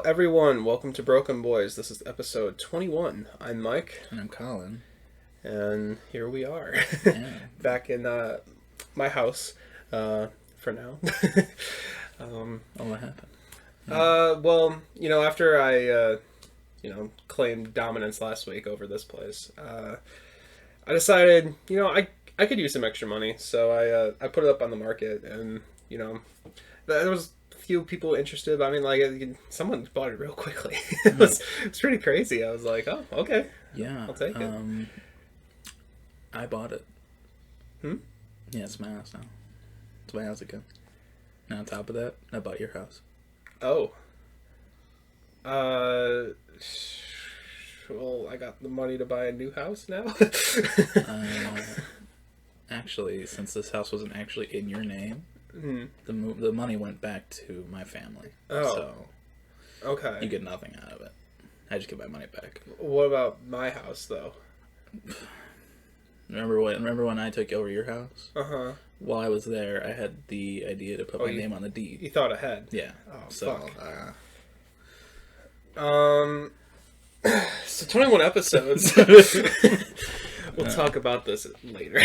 everyone, welcome to BrokeN Boys. This is episode 21. I'm Mike. And I'm Colin. And here we are. Yeah. Back in my house for now. What happened? Well, after I, claimed dominance last week over this place, I decided, I could use some extra money. So I put it up on the market and, there was few people interested, but I mean, someone bought it real quickly. It was pretty crazy. I was like, oh, okay. Yeah. I'll take it. I bought it. Hmm? Yeah, it's my house now. It's my house again. And on top of that, I bought your house. Oh. Well, I got the money to buy a new house now. Actually, since this house wasn't actually in your name, the money went back to my family. Oh. So Okay. you get nothing out of it. I just get my money back. What about my house, though? Remember when I took over your house? Uh-huh. While I was there, I had the idea to put my name on the deed. You thought ahead. Yeah. Oh, so, fuck. So 21 episodes. We'll talk about this later. Our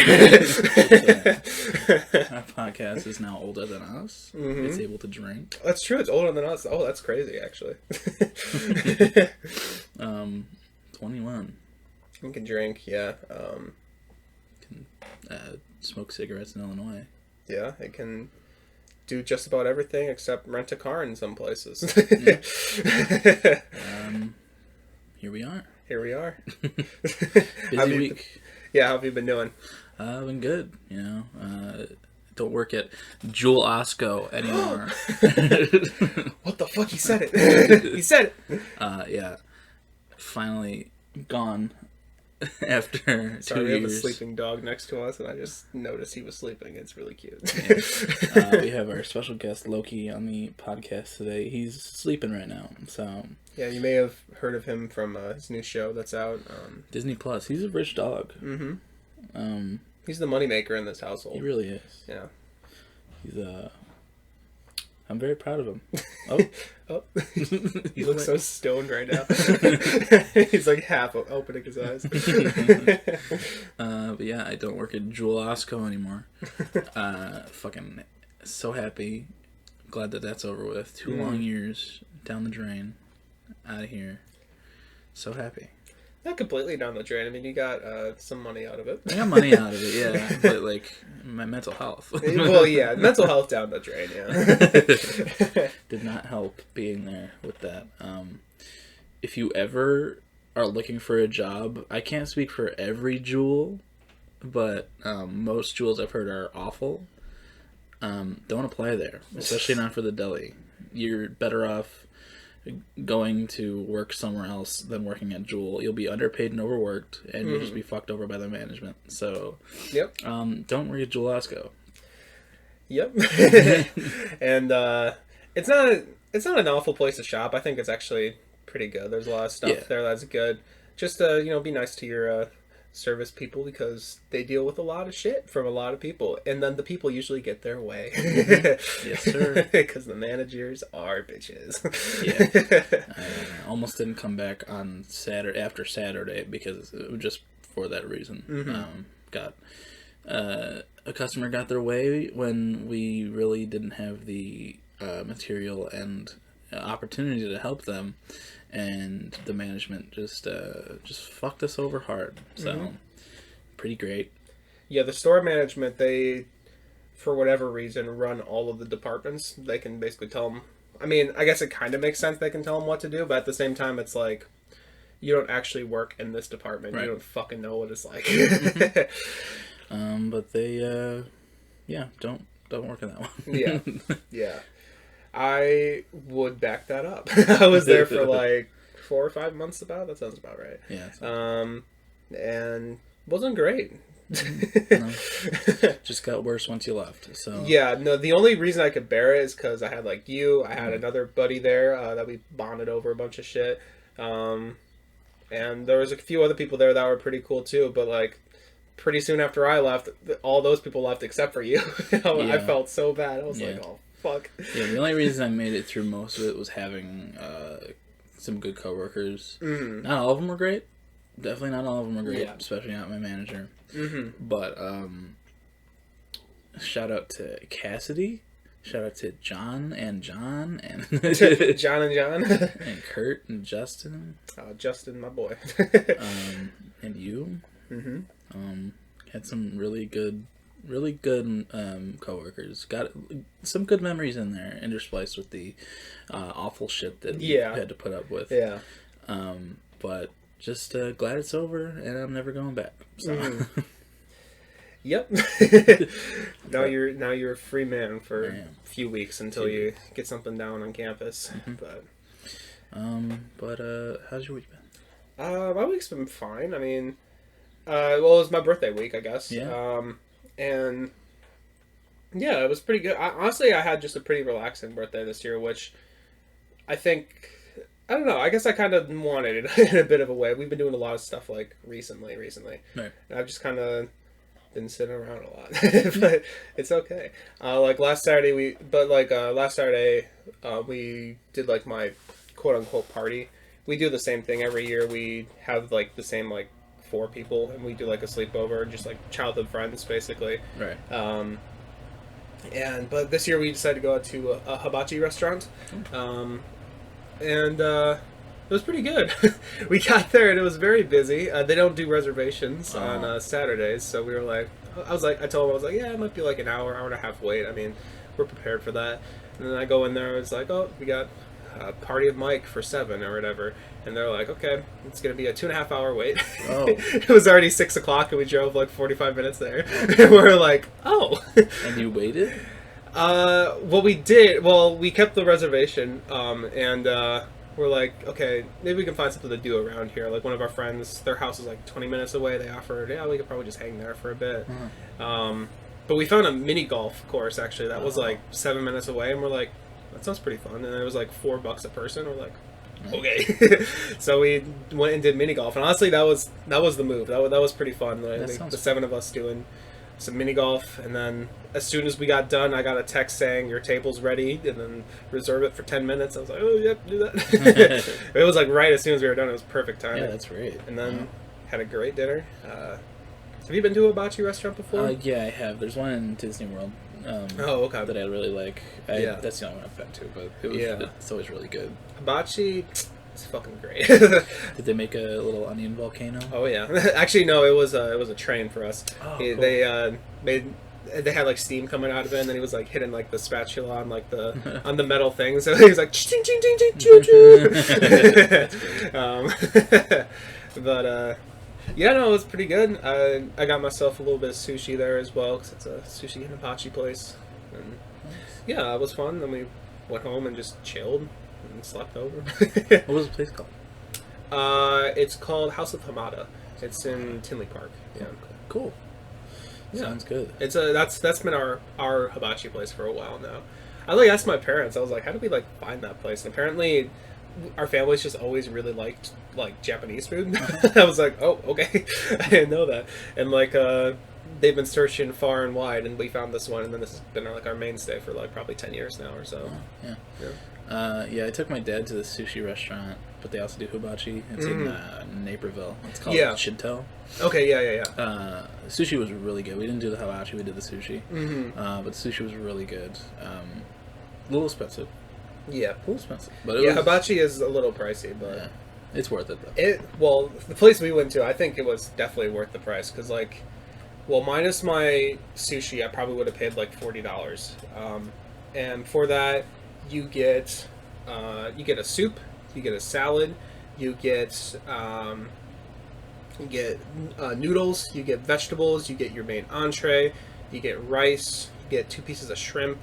podcast is now older than us. Mm-hmm. It's able to drink. That's true. It's older than us. Oh, that's crazy, actually. 21. You can drink, yeah. Can smoke cigarettes in Illinois. Yeah, it can do just about everything except rent a car in some places. Here we are. Here we are. Busy week. Yeah, how have you been doing? I've been good, don't work at Jewel Osco anymore. What the fuck? He said it. He said it. Yeah. Finally gone after Sorry, 2 we have a years. sleeping dog next to us, and I just noticed he was sleeping. It's really cute. Yeah. We have our special guest, Loki, on the podcast today. He's sleeping right now, so... Yeah, you may have heard of him from his new show that's out. Disney Plus. He's a rich dog. Mm-hmm. He's the moneymaker in this household. He really is. Yeah. He's I'm very proud of him. Oh. He looks so stoned right now. He's like half opening his eyes. But yeah, I don't work at Jewel Osco anymore. Fucking so happy. Glad that that's over with. 2 long years down the drain. Out of here. So happy. Not completely down the drain. I mean, you got some money out of it. I got money out of it, yeah. But, my mental health. Well, yeah. Mental health down the drain, yeah. Did not help being there with that. If you ever are looking for a job, I can't speak for every Jewel, but most Jewels I've heard are awful. Don't apply there, especially not for the deli. You're better off going to work somewhere else than working at Jewel. You'll be underpaid and overworked, and you'll just be fucked over by the management. So, yep. Don't work at Jewel Osco. Yep. And it's not an awful place to shop. I think it's actually pretty good. There's a lot of stuff there that's good. Just be nice to your service people, because they deal with a lot of shit from a lot of people, and then the people usually get their way. Yes, sir. Because the managers are bitches. Yeah. I almost didn't come back on after Saturday because it was just for that reason. A customer got their way when we really didn't have the material and opportunity to help them, and the management just fucked us over hard. So pretty great. Yeah, the store management, they, for whatever reason, run all of the departments. They can basically tell them. I mean, I guess it kind of makes sense they can tell them what to do, but at the same time, it's like, you don't actually work in this department. Right. You don't fucking know what it's like. But they, don't work in that one. Yeah, yeah. I would back that up. I was there for 4 or 5 months about. That sounds about right. Yeah. And wasn't great. No. Just got worse once you left. So yeah, no. The only reason I could bear it is because I had you. I had another buddy there that we bonded over a bunch of shit. And there was a few other people there that were pretty cool too. But pretty soon after I left, all those people left except for you. I felt so bad. I was like, oh fuck. Yeah, the only reason I made it through most of it was having some good coworkers. Mm-hmm. Not all of them were great. Definitely not all of them were great, Yeah. especially not my manager. Mm-hmm. But shout out to Cassidy. Shout out to John and John and John. and Kurt and Justin. Justin, my boy. And you. Mm-hmm. Had some really good coworkers. Got some good memories in there, interspliced with the awful shit that we had to put up with. Yeah. But just glad it's over, and I'm never going back. So. Mm-hmm. Yep. Now you're a free man for a few weeks until you get something down on campus. Mm-hmm. But how's your week been? My week's been fine. I mean, well, it was my birthday week, I guess. Yeah. And yeah, it was pretty good. Honestly, I had just a pretty relaxing birthday this year, which I think, I don't know, I guess I kind of wanted it in a bit of a way. We've been doing a lot of stuff like recently. Right. And I've just kind of been sitting around a lot, but it's okay. Last Saturday we did like my quote unquote party. We do the same thing every year. We have like the same like 4 people, and we do like a sleepover, just like childhood friends basically. Right. But this year we decided to go out to a hibachi restaurant, and it was pretty good. We got there and it was very busy. They don't do reservations on Saturdays, so we were like, I told them, I was like, yeah, it might be like an hour and a half wait. I mean, we're prepared for that. And then I go in there, it's like, oh, we got a party of Mike for 7 or whatever. And they're like, okay, it's going to be a 2.5 hour wait. Oh. It was already 6 o'clock and we drove like 45 minutes there. And we're like, oh. And you waited? We kept the reservation, and we're like, okay, maybe we can find something to do around here. Like one of our friends, their house is like 20 minutes away. They offered, yeah, we could probably just hang there for a bit. But we found a mini golf course actually that was like 7 minutes away, and we're like, that sounds pretty fun. And it was like $4 a person. We're like, okay. So we went and did mini golf, and honestly, that was the move. That was pretty fun. The 7 of us doing some mini golf, and then as soon as we got done, I got a text saying your table's ready, and then reserve it for 10 minutes. I was like, oh yep, do that. It was like right as soon as we were done. It was perfect timing. Yeah, that's great. And then had a great dinner. Have you been to a hibachi restaurant before? Yeah, I have. There's one in Disney World. Okay. That I really like. That's the only one I've been to, but it's always really good. Hibachi, it's fucking great. Did they make a little onion volcano? Oh yeah. Actually, no. It was a train for us. Oh, cool. They had like steam coming out of it, and then he was like hitting like the spatula on like the on the metal thing. So he was like ching ching ching ching choo choo. But yeah, no, it was pretty good. I got myself a little bit of sushi there as well, because it's a sushi and hibachi place. And yeah, it was fun. Then we went home and just chilled and slept over. What was the place called? It's called House of Hamada. It's in Tinley Park. Yeah. Cool. Yeah. Sounds good. It's that's been our hibachi place for a while now. I asked my parents. I was like, how did we find that place? And apparently, our family's just always really liked Japanese food. I was like, oh, okay. I didn't know that. And they've been searching far and wide, and we found this one, and then this has been our mainstay for probably 10 years now or so. Yeah. I took my dad to the sushi restaurant, but they also do hibachi. It's in Naperville. It's called Shinto. Okay, yeah. Sushi was really good. We didn't do the hibachi, we did the sushi. But the sushi was really good. A little expensive. Yeah. A little expensive. But hibachi is a little pricey, but... Yeah. It's worth it, though. The place we went to, I think it was definitely worth the price, because, minus my sushi, I probably would have paid, $40. And for that, you get a soup, you get a salad, you get noodles, you get vegetables, you get your main entree, you get rice, you get 2 pieces of shrimp,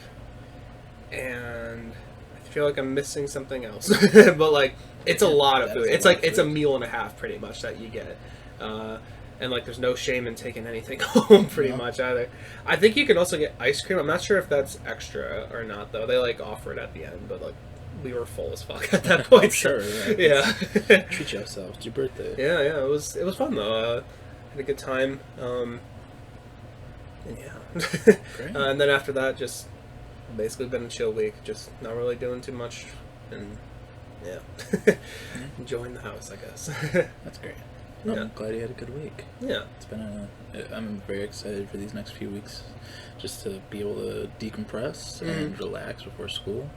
and I feel like I'm missing something else. But it's a lot of food. It's a meal and a half pretty much that you get. And there's no shame in taking anything home pretty much either. I think you can also get ice cream. I'm not sure if that's extra or not though. They offer it at the end, but we were full as fuck at that point. Sure. Yeah. Treat yourself. It's your birthday. Yeah. It was fun though. Had a good time. And yeah. Great. And then after that, just basically been a chill week. Just not really doing too much, and yeah, enjoying the house, I guess. That's great. Yeah. I'm glad you had a good week. Yeah. It's been I'm very excited for these next few weeks, just to be able to decompress and relax before school.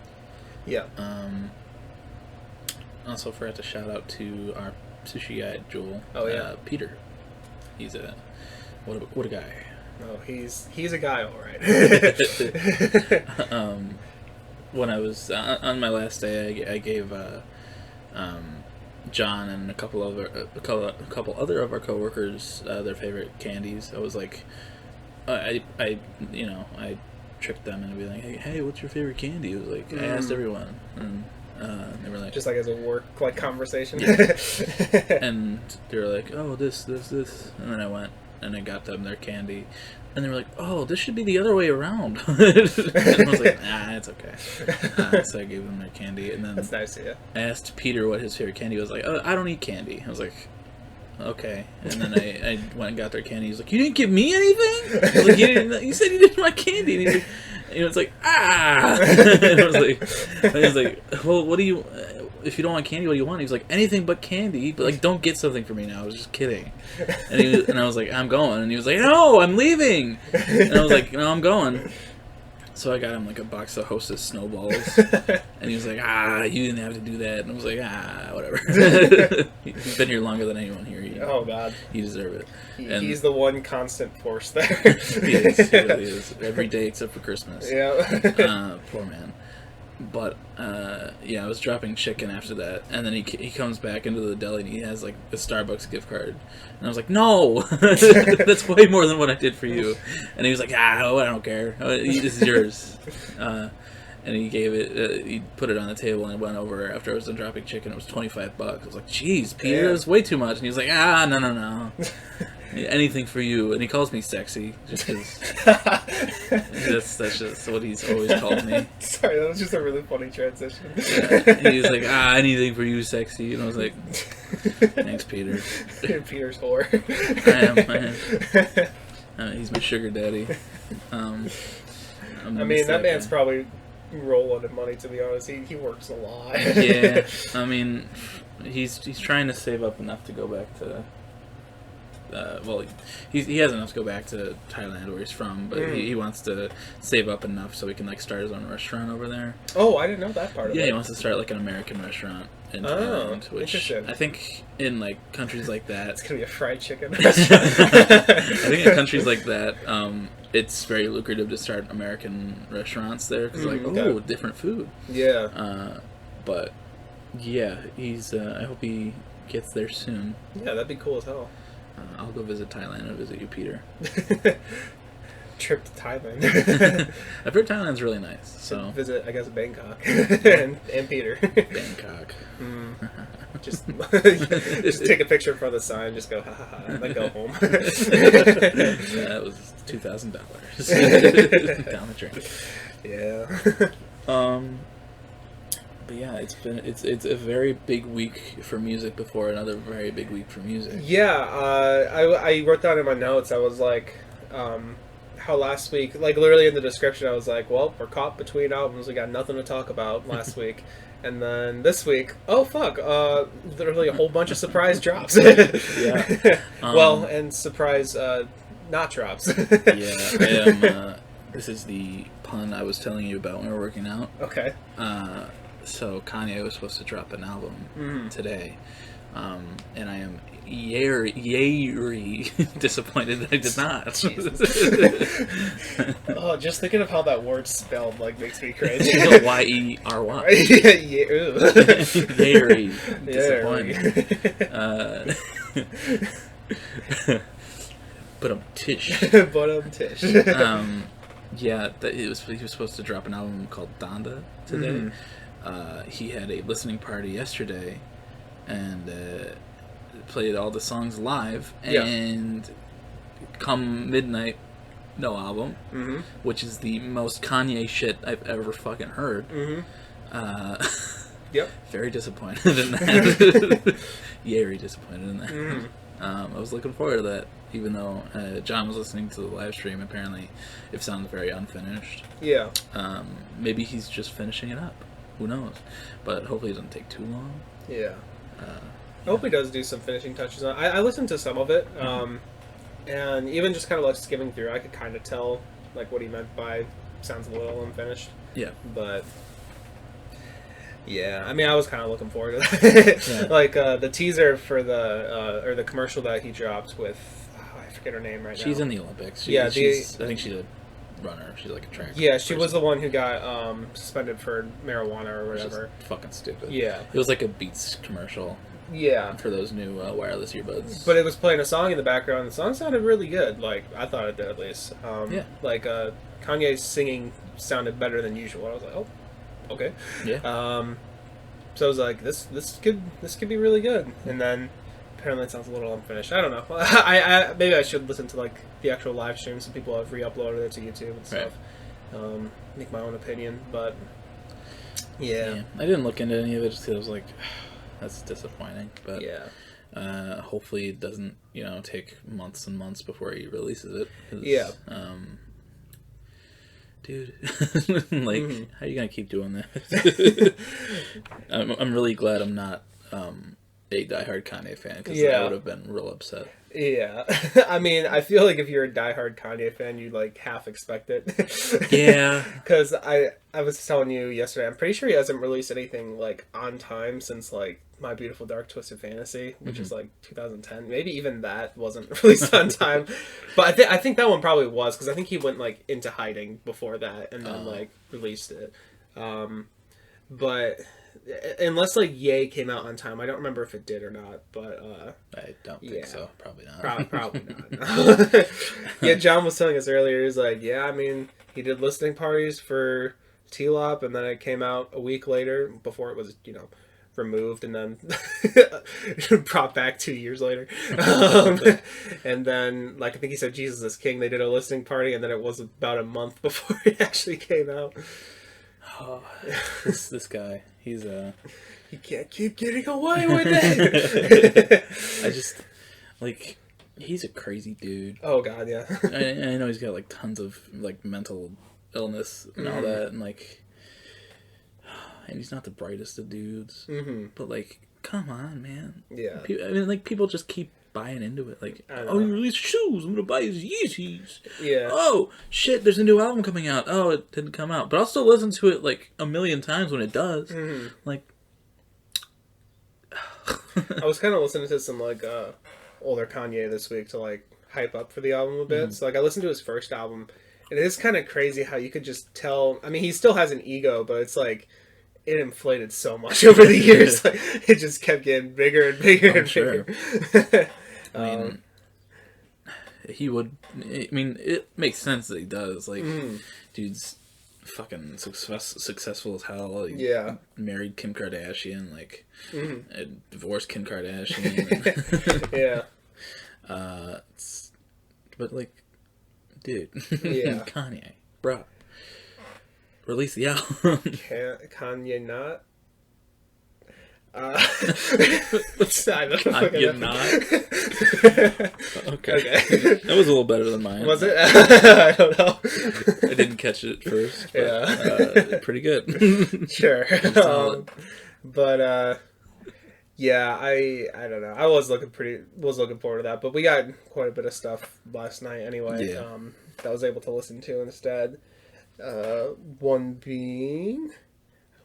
Yeah. Also forgot to shout out to our sushi guy, Joel. Oh yeah. Peter. He's what a guy. Oh, he's a guy, all right. When I was on my last day, I gave John and a couple other of our coworkers their favorite candies. I was like, I tricked them and be like, hey, what's your favorite candy? It was like I asked everyone, and they were like, just like as a work conversation. Yeah. And they were like, oh, this, and then I went and I got them their candy. And they were like, oh, this should be the other way around. And I was like, nah, it's okay. So I gave them their candy. And then that's nice, yeah. I asked Peter what his favorite candy was. Like, oh, I don't eat candy. I was like, okay. And then I went and got their candy. He's like, you didn't give me anything? I was like, you said you didn't want candy. And he's like, it's like, ah. And I was like, well, what do you... if you don't want candy, what do you want? He was like, anything but candy, but like, don't get something for me now. I was just kidding. And I was like, I'm going. And he was like, no, I'm leaving. And I was like, no, I'm going. So I got him like a box of Hostess snowballs. And he was like, you didn't have to do that. And I was like, whatever. He's been here longer than anyone here. Oh, God. You deserve it. He's the one constant force there. He is. Every day except for Christmas. Yeah. Poor man. But, I was dropping chicken after that, and then he comes back into the deli, and he has, like, a Starbucks gift card. And I was like, no! That's way more than what I did for you. And he was like, I don't care. This is yours. And he gave it, he put it on the table, and I went over after I was done dropping chicken. It was $25. I was like, jeez, Peter, that's way too much. And he was like, no. Anything for you. And he calls me sexy, just because that's just what he's always called me. Sorry, that was just a really funny transition. Yeah. And he was like, anything for you, sexy. And I was like, thanks, Peter. Peter's whore. I am. He's my sugar daddy. That man's probably rolling in money, to be honest. He works a lot. Yeah, I mean, he's trying to save up enough to go back to... he has enough to go back to Thailand, where he's from, but he wants to save up enough so he can like start his own restaurant over there. Oh, I didn't know that part of it. Yeah, he wants to start like an American restaurant in Thailand, which I think in like countries like that, it's gonna be a fried chicken restaurant. I think in countries like that, it's very lucrative to start American restaurants there because different food. Yeah. But yeah, he's. I hope he gets there soon. Yeah, that'd be cool as hell. I'll go visit Thailand and visit you, Peter. Trip to Thailand. I've heard Thailand's really nice. So visit, I guess, Bangkok and Peter. Bangkok. Just take a picture in front of the sign. Just go ha ha ha, and then go home. That was $2,000 down the drain. Yeah. But yeah, it's a very big week for music before another very big week for music. Yeah, I wrote down in my notes, I was like, how last week, like literally in the description, I was like, well, we're caught between albums, we got nothing to talk about last week. And then this week, oh fuck, literally a whole bunch of surprise drops. Yeah. And surprise not drops. Yeah, I am, this is the pun I was telling you about when we were working out. Okay. So Kanye was supposed to drop an album today, and I am yay disappointed that I did not. Oh, just thinking of how that word's spelled like makes me crazy. Yery. Yay disappointed. But tish. Yeah, he was supposed to drop an album called Donda today. He had a listening party yesterday and played all the songs live, and come midnight, no album, which is the most Kanye shit I've ever fucking heard. Very disappointed in that. Very disappointed in that. I was looking forward to that, even though John was listening to the live stream. Apparently, it sounds very unfinished. Yeah. Maybe he's just finishing it up. Who knows? But hopefully it doesn't take too long. Yeah. I hope he does do some finishing touches on it. I listened to some of it, and even just kind of like skimming through, I could kind of tell like what he meant by sounds a little unfinished. Yeah. But yeah, I mean, I was kind of looking forward to that. Yeah. Like the teaser for the commercial that he dropped with I forget her name right now. She's in the Olympics. Yeah, I think she's a runner. She's like a track. Yeah, she person. was the one who got suspended for marijuana or whatever. Fucking stupid. Yeah. It was like a Beats commercial. Yeah. For those new wireless earbuds. But it was playing a song in the background, and the song sounded really good. Like, I thought it did, at least. Yeah. Like, Kanye's singing sounded better than usual. I was like, oh, okay. Yeah. So I was like, this could be really good. And then apparently it sounds a little unfinished. I don't know. I maybe I should listen to like the actual live stream. Some people have re-uploaded it to YouTube and stuff. Right. Make my own opinion, but yeah. I didn't look into any of it just because I was like, that's disappointing. But yeah. Hopefully it doesn't take months and months before he releases it. Yeah. Dude, like, how are you gonna keep doing that? I'm really glad I'm not a diehard Kanye fan, because I would have been real upset. Yeah, I mean, I feel like if you're a diehard Kanye fan, you like half expect it. Yeah, because I was telling you yesterday, I'm pretty sure he hasn't released anything like on time since like My Beautiful Dark Twisted Fantasy, which is like 2010. Maybe even that wasn't released on time, but I think that one probably was, because I think he went like into hiding before that and then like released it. But unless like Ye came out on time, I don't remember if it did or not. But I don't think so. Probably not. Probably not. Yeah, John was telling us earlier. He's like, yeah, I mean, he did listening parties for T-Lop, and then it came out a week later before it was removed and then brought back 2 years later. And then, like, I think he said Jesus is King, they did a listening party, and then it was about a month before it actually came out. Oh, this guy, he's he can't keep getting away with it. I just, like, he's a crazy dude. Oh god, yeah. I know he's got like tons of like mental illness and all that, and like, and he's not the brightest of dudes. But like, come on, man. Yeah. I mean, like, people just keep buying into it. Like, oh, he released shoes, I'm gonna buy his Yeezys. Yeah. Oh shit, there's a new album coming out. Oh, it didn't come out, but I'll still listen to it like a million times when it does. Like, I was kind of listening to some like older Kanye this week to like hype up for the album a bit. So like I listened to his first album, and it is kind of crazy how you could just tell. I mean, he still has an ego, but it's like it inflated so much over the years. Like, it just kept getting bigger and bigger and bigger. I mean, he would. I mean, it makes sense that he does. Like, dude's fucking successful as hell. He married Kim Kardashian. Like, divorced Kim Kardashian. Yeah. But like, dude, Yeah. Kanye, bro, release the album. Kanye not. I don't know. Kanye not. Okay. That was a little better than mine. Was it? I don't know. I didn't catch it at first. But, Yeah. Pretty good. Sure. But yeah, I don't know. I was looking forward to that, but we got quite a bit of stuff last night anyway. Yeah. That I was able to listen to instead. One being,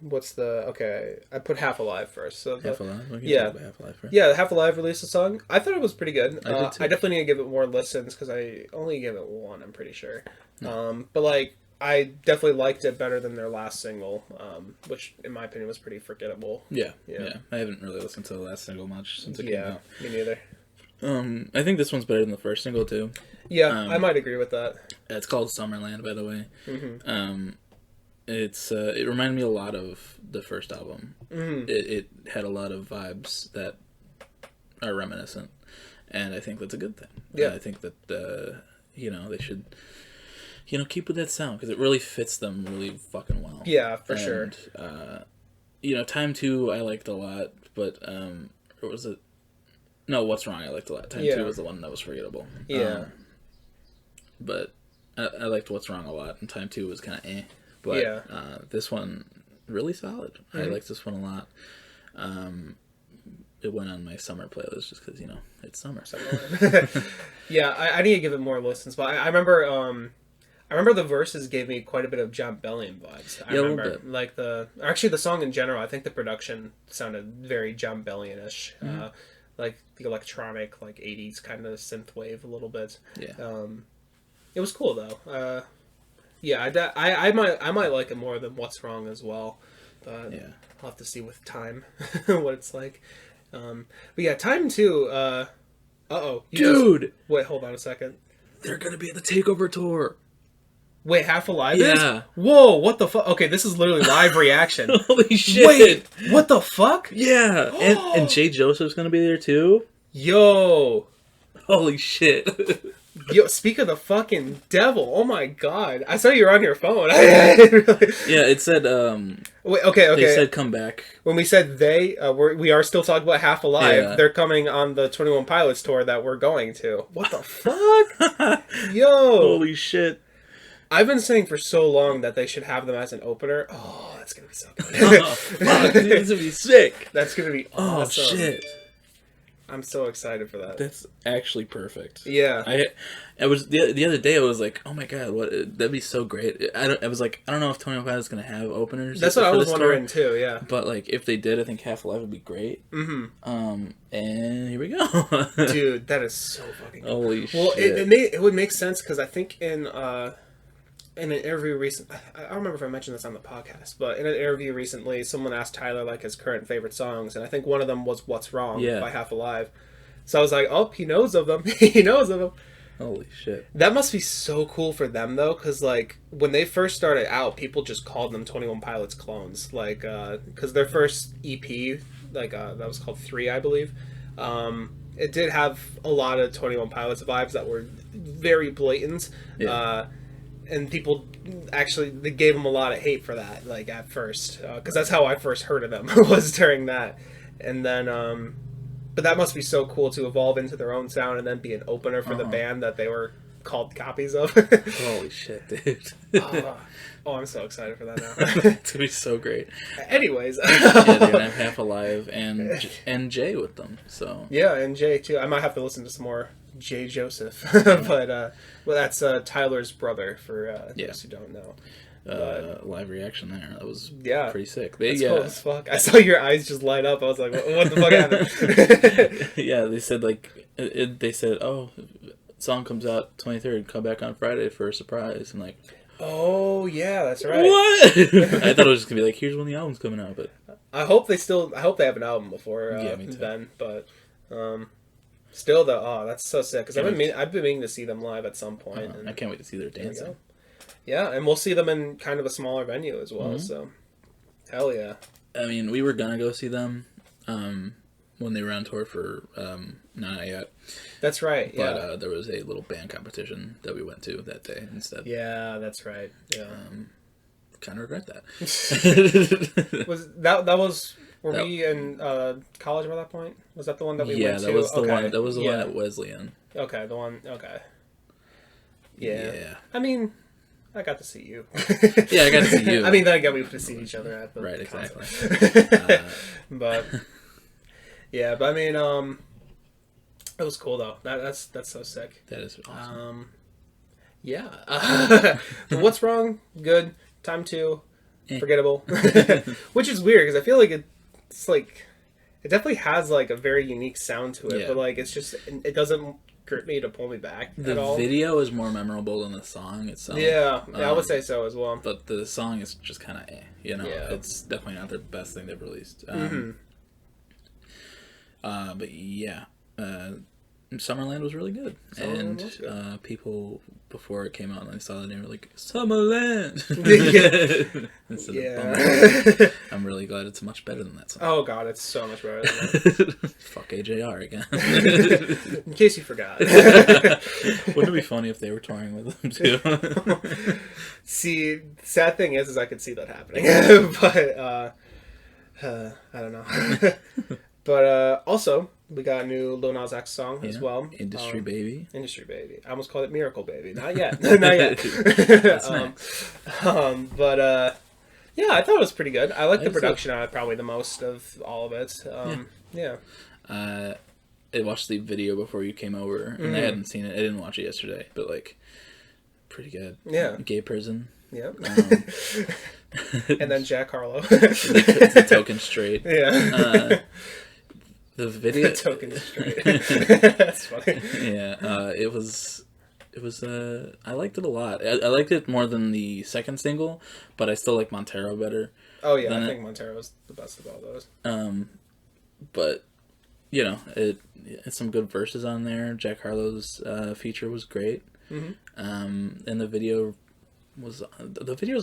I put Half Alive first. So Half Alive? We can yeah. talk about Half Alive first. Yeah, Half Alive released a song. I thought it was pretty good. I did too. I definitely need to give it more listens because I only gave it one, I'm pretty sure. But like, I definitely liked it better than their last single, which in my opinion was pretty forgettable. Yeah. I haven't really listened to the last single much since it came out. Me neither. I think this one's better than the first single too. Yeah, I might agree with that. It's called Summerland, by the way. It reminded me a lot of the first album. It had a lot of vibes that are reminiscent, and I think that's a good thing. Yeah, I think that they should keep with that sound because it really fits them really fucking well. Yeah, for sure. Time 2 I liked a lot, but what was it? No, What's Wrong I liked a lot. Time 2 was the one that was forgettable. Yeah. But I liked What's Wrong a lot, and Time 2 was kind of But this one, really solid. I liked this one a lot. It went on my summer playlist just because, it's summer. Yeah, I need to give it more listens, but I remember the verses gave me quite a bit of John Bellion vibes. I remember, a little bit. like the song in general. I think the production sounded very John Bellion-ish, like the electronic, like '80s kind of synth wave a little bit. Yeah. It was cool though. Yeah, I might like it more than What's Wrong as well, but I'll have to see with time what it's like. But yeah, Time 2. Dude! Wait, hold on a second. They're gonna be at the Takeover tour. Wait, Half Alive Yeah. is? Whoa, what the fuck? Okay, this is literally live reaction. Holy shit! Wait, what the fuck? Yeah, and Jay Joseph's gonna be there too. Yo. Holy shit! Yo, speak of the fucking devil. Oh my god. I saw you were on your phone. I didn't really... Yeah, it said, Wait, okay. They said come back. When we said we are still talking about Half Alive. Yeah. They're coming on the 21 Pilots tour that we're going to. What the fuck? Yo. Holy shit. I've been saying for so long that they should have them as an opener. Oh, that's going to be so good. Oh, fuck, dude, this would be sick. That's going to be awesome. Oh, shit. I'm so excited for that. That's actually perfect. Yeah. I was the other day. I was like, "Oh my god, that'd be so great." I was like, I don't know if 21 Pilots is gonna have openers. That's what I was wondering too. Yeah. But like, if they did, I think Half Alive would be great. Mm-hmm. And here we go. Dude, that is so fucking good. Holy shit. Well, it would make sense because I think in an interview recently, I don't remember if I mentioned this on the podcast, but in an interview recently, someone asked Tyler like his current favorite songs, and I think one of them was "What's Wrong" by Half Alive. So I was like, oh, he knows of them. He knows of them. Holy shit. That must be so cool for them, though, because, like, when they first started out, people just called them 21 Pilots clones. Like, because their first EP, like, that was called 3, I believe, it did have a lot of 21 Pilots vibes that were very blatant. Yeah. And people actually, they gave them a lot of hate for that, like, at first. Because that's how I first heard of them, was during that. And then, but that must be so cool to evolve into their own sound and then be an opener for the band that they were called copies of. Holy shit, dude. Oh, I'm so excited for that now. It's gonna be so great. Anyways. Yeah, they're gonna have Half Alive and Jay with them, so. Yeah, and Jay, too. I might have to listen to some more Jay Joseph. But, well, that's Tyler's brother, for those who don't know. Live reaction there. That was pretty sick. That's cool as fuck. I saw your eyes just light up. I was like, what the fuck happened? Yeah, they said, like, they said, oh, song comes out 23rd, come back on Friday for a surprise. I'm like, oh, yeah, that's right. What? I thought it was just gonna be like, here's when the album's coming out, but I hope they have an album before then, but still though, oh, that's so sick, because I've been meaning to see them live at some point. And I can't wait to see their dancing. Yeah, and we'll see them in kind of a smaller venue as well, so hell yeah. I mean, we were gonna go see them when they were on tour for Not Yet. That's right, yeah. But there was a little band competition that we went to that day instead. Yeah, that's right, yeah. Kind of regret that. Were we in college by that point? Was that the one that we went to? Yeah, that was the one. That was the one at Wesleyan. Okay, Yeah. I mean, I got to see you. Yeah, I got to see you. I mean, then again, we got to see each other at the right, exactly. But yeah, but I mean, it was cool though. That's so sick. That is awesome. Yeah. What's Wrong? Good. Time 2. Forgettable. Which is weird because I feel like it's like it definitely has like a very unique sound to it, but like it's just it doesn't grip me to pull me back at all. The video is more memorable than the song itself. Yeah, I would say so as well. But the song is just kind of it's definitely not the best thing they've released. But yeah, Summerland was really good, people before it came out and they saw the name were like Summerland. Instead of I'm really glad it's much better than that song. Oh god, it's so much better than that. Fuck AJR again. In case you forgot. Wouldn't it be funny if they were touring with them too? See, sad thing is I could see that happening. But I don't know. But also We got a new Lil Nas X song as well. Industry Baby. Industry Baby. I almost called it Miracle Baby. Not yet. Not yet. That's nice. But yeah, I thought it was pretty good. I like the production on it probably the most of all of it. Yeah. I watched the video before you came over, and I hadn't seen it. I didn't watch it yesterday, but like, pretty good. Yeah. Gay prison. Yeah. And then Jack Harlow. the token straight. Yeah. The video. The token straight. That's funny. Yeah. It was. I liked it a lot. I liked it more than the second single, but I still like Montero better. Oh yeah, I think Montero's the best of all those. But you know, it's some good verses on there. Jack Harlow's feature was great. And the videos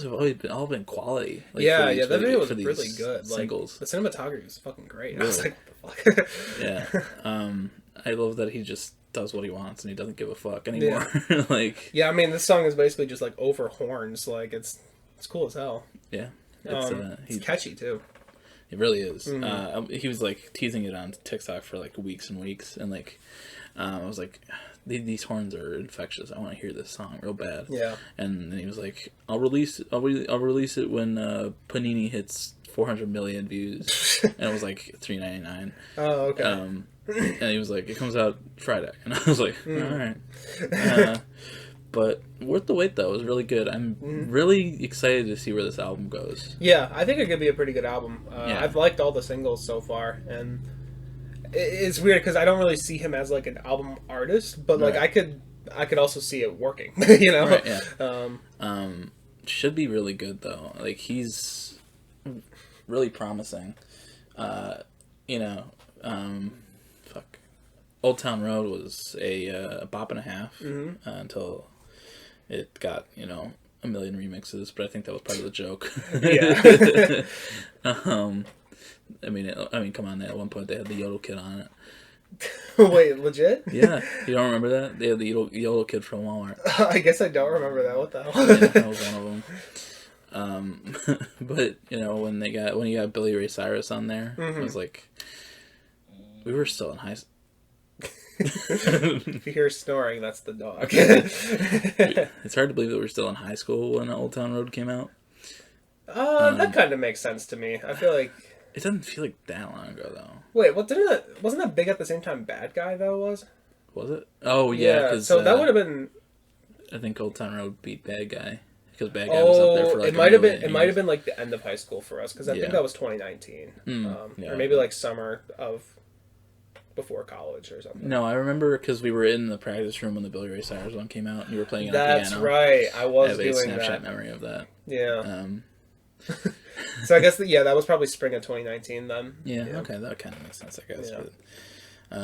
have all been quality. Like, yeah, the video was really good. Singles. Like, the cinematography was fucking great. Really? I was like, what the fuck? Yeah. I love that he just does what he wants and he doesn't give a fuck anymore. Yeah. Like, yeah, I mean, this song is basically just like over horns. Like, it's cool as hell. Yeah, it's catchy too. It really is. He was like teasing it on TikTok for like weeks and weeks, and like I was like, these horns are infectious. I want to hear this song real bad. Yeah. And then he was like, I'll release it when Panini hits 400 million views, and it was like $3.99. Oh, okay. And he was like, it comes out Friday, and I was like, all right. But worth the wait, though. It was really good. I'm really excited to see where this album goes. Yeah, I think it could be a pretty good album. Yeah. I've liked all the singles so far, and it's weird because I don't really see him as like an album artist, but like right. I could also see it working. You know, right, yeah. Should be really good though. Like he's really promising. You know, fuck. Old Town Road was a bop and a half until it got, you know, a million remixes, but I think that was part of the joke. Yeah. I mean, come on! At one point, they had the Yodel Kid on it. Wait, legit? Yeah, you don't remember that? They had the Yodel Kid from Walmart. I guess I don't remember that. What the hell? Yeah, that was one of them. But you know, when you got Billy Ray Cyrus on there, it was like we were still in high school. If you hear snoring, that's the dog. It's hard to believe that we're still in high school when Old Town Road came out. That kind of makes sense to me. I feel like it doesn't feel like that long ago though. Wait, wasn't that big at the same time Bad Guy though was? Was it? Oh yeah, cause, so that would have been. I think Old Town Road beat Bad Guy because Bad Guy was up there for like. It might have been like the end of high school for us because I think that was 2019, or maybe like summer of. Before college or something. No, I remember because we were in the practice room when the Billy Ray Cyrus one came out and you were playing it on That's piano. Right. I was have doing a Snapchat that. memory of that. Yeah. So I guess that was probably spring of 2019 then. Yeah. Okay, that kind of makes sense, I guess. Yeah. But,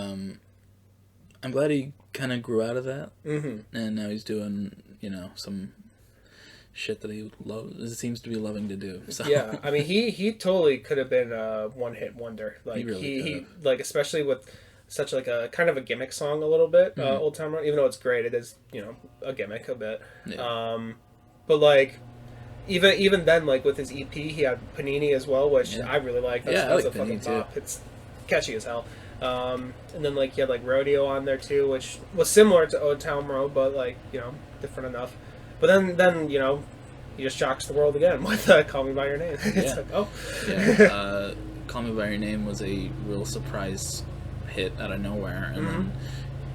I'm glad he kind of grew out of that, and now he's doing some shit that he seems to be loving to do. So. Yeah, I mean he totally could have been a one-hit wonder. Like he like especially with such like a kind of a gimmick song a little bit. Old Town Road, even though it's great, it is a gimmick a bit. Yeah. But like even then, like with his EP, he had Panini as well, which I really like. That's a fucking pop. It's catchy as hell. And then like he had like Rodeo on there too, which was similar to Old Town Road, but like different enough. But then he just shocks the world again with "Call Me by Your Name." It's like, oh, yeah. "Call Me by Your Name" was a real surprise hit out of nowhere, and then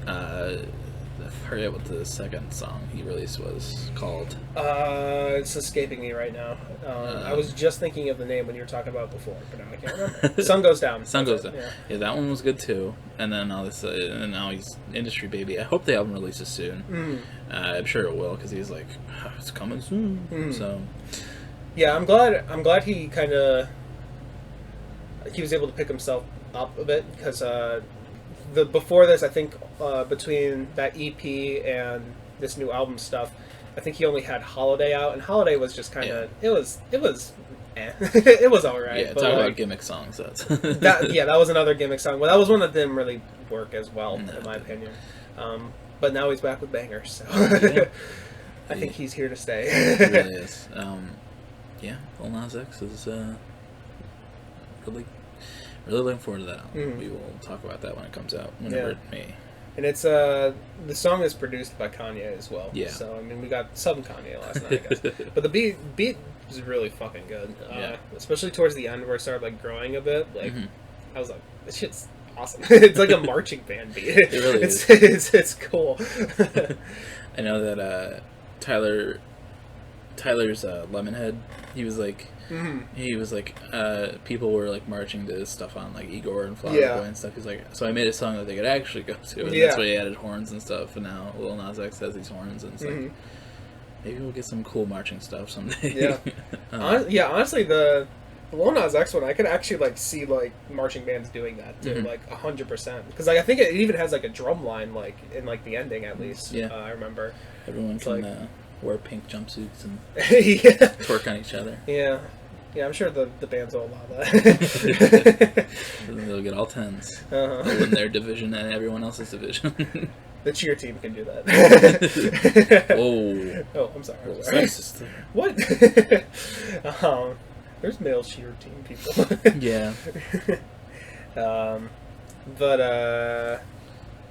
I forget what the second song he released was called. It's escaping me right now. I was just thinking of the name when you were talking about it before, but now I can't remember. Sun Goes Down. Sun Goes Down. Yeah, that one was good too. And then all this, and now he's Industry Baby. I hope the album releases soon. I'm sure it will because he's like, it's coming soon. So, yeah, I'm glad he kind of he was able to pick himself up a bit because before this, I think between that EP and this new album stuff, I think he only had Holiday out, and Holiday was just kind of it was it was all right. Yeah, talk about gimmick songs. That's that was another gimmick song. Well, that was one that didn't really work as well, in my opinion. But now he's back with bangers, so I think he's here to stay. He really is. Lil Nas X is really looking forward to that album. Mm-hmm. We will talk about that when it comes out, whenever it may. And it's the song is produced by Kanye as well. Yeah. So I mean, we got some Kanye last night, I guess. But the beat is really fucking good. Especially towards the end where it started like growing a bit. Like I was like, this shit's awesome. It's like a marching band beat. It really is. It's cool. I know that Tyler's Lemonhead. He was like. People were like marching to his stuff on like Igor and Flower Boy and stuff. He's like, so I made a song that they could actually go to, and that's why he added horns and stuff. And now Lil Nas X has these horns, and it's like, maybe we'll get some cool marching stuff someday. Yeah, honestly, the Lil Nas X one, I could actually like see like marching bands doing that too, like 100%. Because like I think it even has like a drum line like in like the ending at least. Yeah, I remember. Everyone can wear pink jumpsuits and twerk on each other. Yeah. Yeah, I'm sure the bands will allow that. They'll get all 10s. They'll win their division and everyone else's division. The cheer team can do that. Whoa. Oh, I'm sorry. What? There's male cheer team people. Yeah.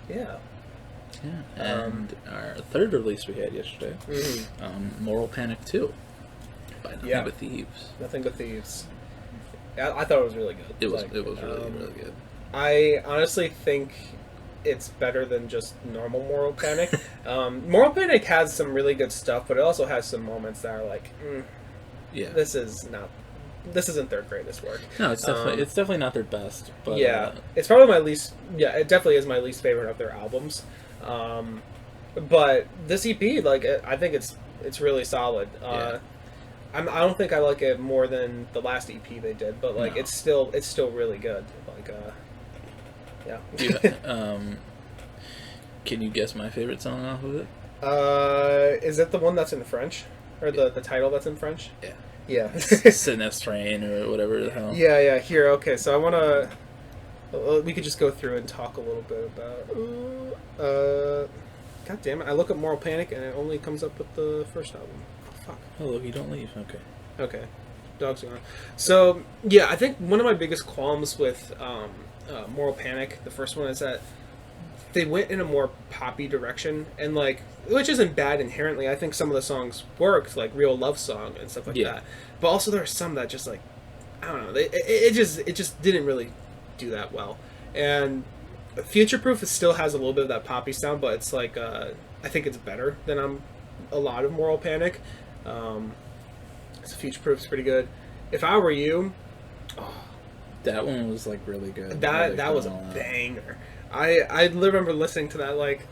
Yeah. And our third release we had yesterday, Moral Panic 2. By Nothing But Thieves. Nothing But Thieves. I thought it was really good. It was really good. I honestly think it's better than just normal Moral Panic. Moral Panic has some really good stuff, but it also has some moments that are like, this isn't their greatest work. No, it's definitely not their best. But, it's probably my least. Yeah, it definitely is my least favorite of their albums. But this EP, like, I think it's really solid. I don't think I like it more than the last EP they did, but like it's still really good. Like, can you guess my favorite song off of it? Is it the one that's in French, or the title that's in French? Yeah. Sinestre or whatever the hell. Yeah. Here, okay. So I wanna. We could just go through and talk a little bit about. God damn it! I look up Moral Panic and it only comes up with the first album. Fuck. Oh, look, you don't leave. Okay. Dog's gone. So, yeah, I think one of my biggest qualms with Moral Panic, the first one, is that they went in a more poppy direction, and like, which isn't bad inherently. I think some of the songs worked, like Real Love Song and stuff like that. But also there are some that just like, I don't know, it just didn't really do that well. And Future Proof still has a little bit of that poppy sound, but it's like, I think it's better than a lot of Moral Panic. So Future Proof's pretty good. If I Were You, that one was like really good. That was a banger. I remember listening to that, like,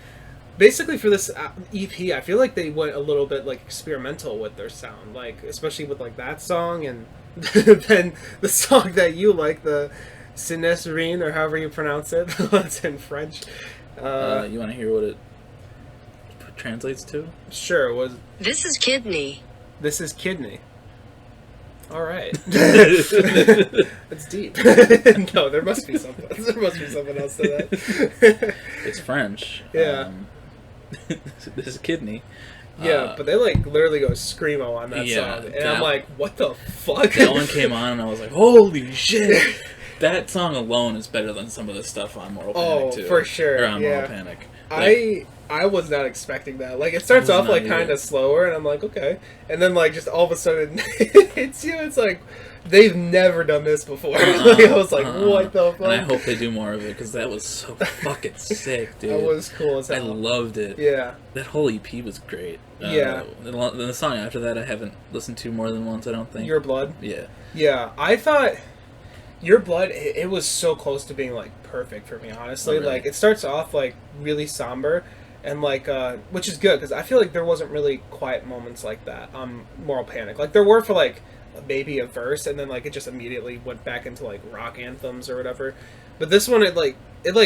basically for this EP. I feel like they went a little bit like experimental with their sound, like especially with like that song, and then the song that you like, the Sinesrine, or however you pronounce it. It's in French. You want to hear what it translates to? Sure. This is kidney. This is kidney. All right. That's deep. No, there must be something. There must be something else to that. It's French. Yeah. This is kidney. Yeah, but they like literally go screamo on that song, and I'm like, what the fuck? That one came on, and I was like, holy shit! That song alone is better than some of the stuff on Moral Panic too. Oh, for sure. Or on Moral Panic. Like, I was not expecting that. Like, it starts off like kind of slower, and I'm like, okay, and then like just all of a sudden, it's like they've never done this before. Like, I was like, what the fuck? And I hope they do more of it, because that was so fucking sick, dude. That was cool as hell. I loved it. Yeah. That whole EP was great. The song after that I haven't listened to more than once, I don't think. Your Blood? Yeah. Yeah, I thought Your Blood, it was so close to being like perfect for me, honestly. Really? Like, it starts off like really somber, and like, which is good, because I feel like there wasn't really quiet moments like that on Moral Panic. Like, there were for like maybe a verse, and then like it just immediately went back into like rock anthems or whatever. But this one, it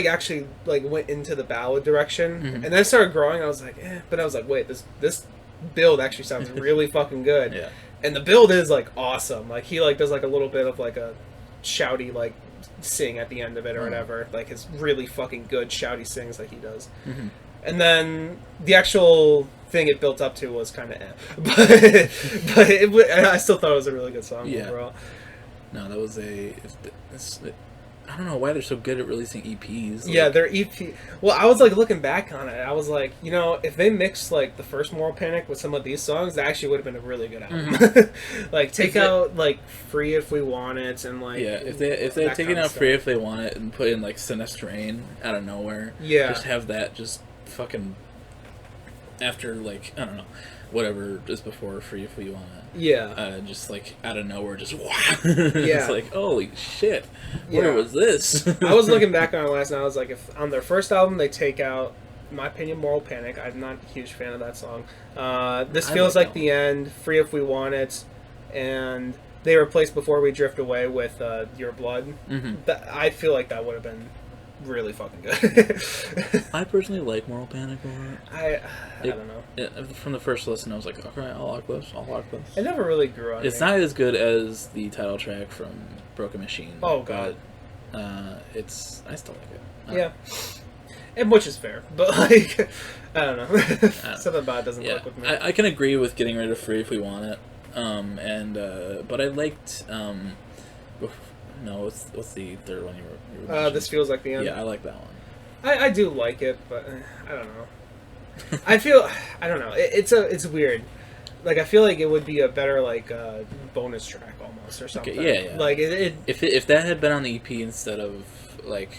actually like went into the ballad direction, and then it started growing. I was like, but I was like, wait, this build actually sounds really fucking good. Yeah. And the build is like awesome. Like, he like does like a little bit of like a shouty like sing at the end of it or whatever, like his really fucking good shouty sings that he does. And then the actual thing it built up to was kind of but I still thought it was a really good song overall. No, that was I don't know why they're so good at releasing EPs. Like, yeah, their EP. Well, I was like looking back on it. I was like, you know, if they mixed like the first Moral Panic with some of these songs, that actually would have been a really good album. Like take out like Free If We Want It and like if they had taken out Free If They Want It and put in like Sinestrein out of nowhere, just have that just fucking after like I don't know. Whatever is before Free If We Want It. Yeah. Just like out of nowhere, just wow. Yeah. It's like, holy shit. Where was this? I was looking back on it last night. I was like, if on their first album they take out, in my opinion, Moral Panic. I'm not a huge fan of that song. This Feels Like the End, Free If We Want It, and they replaced Before We Drift Away with Your Blood. I feel like that would have been really fucking good. I personally like Moral Panic a lot. I don't know. From the first listen, I was like, okay, I'll lock this. It never really grew on me. It's not as good as the title track from Broken Machine. Oh, God. But, I still like it. Yeah. And which is fair. But, like, I don't know. Something about it doesn't click with me. I can agree with getting rid of Free If We Want It. But I liked... what's the third one you were This Feels Like the End. Yeah, I like that one. I do like it, but I don't know. I don't know. It's weird. Like I feel like it would be a better like bonus track almost or something. Okay, yeah. Like if that had been on the EP instead of like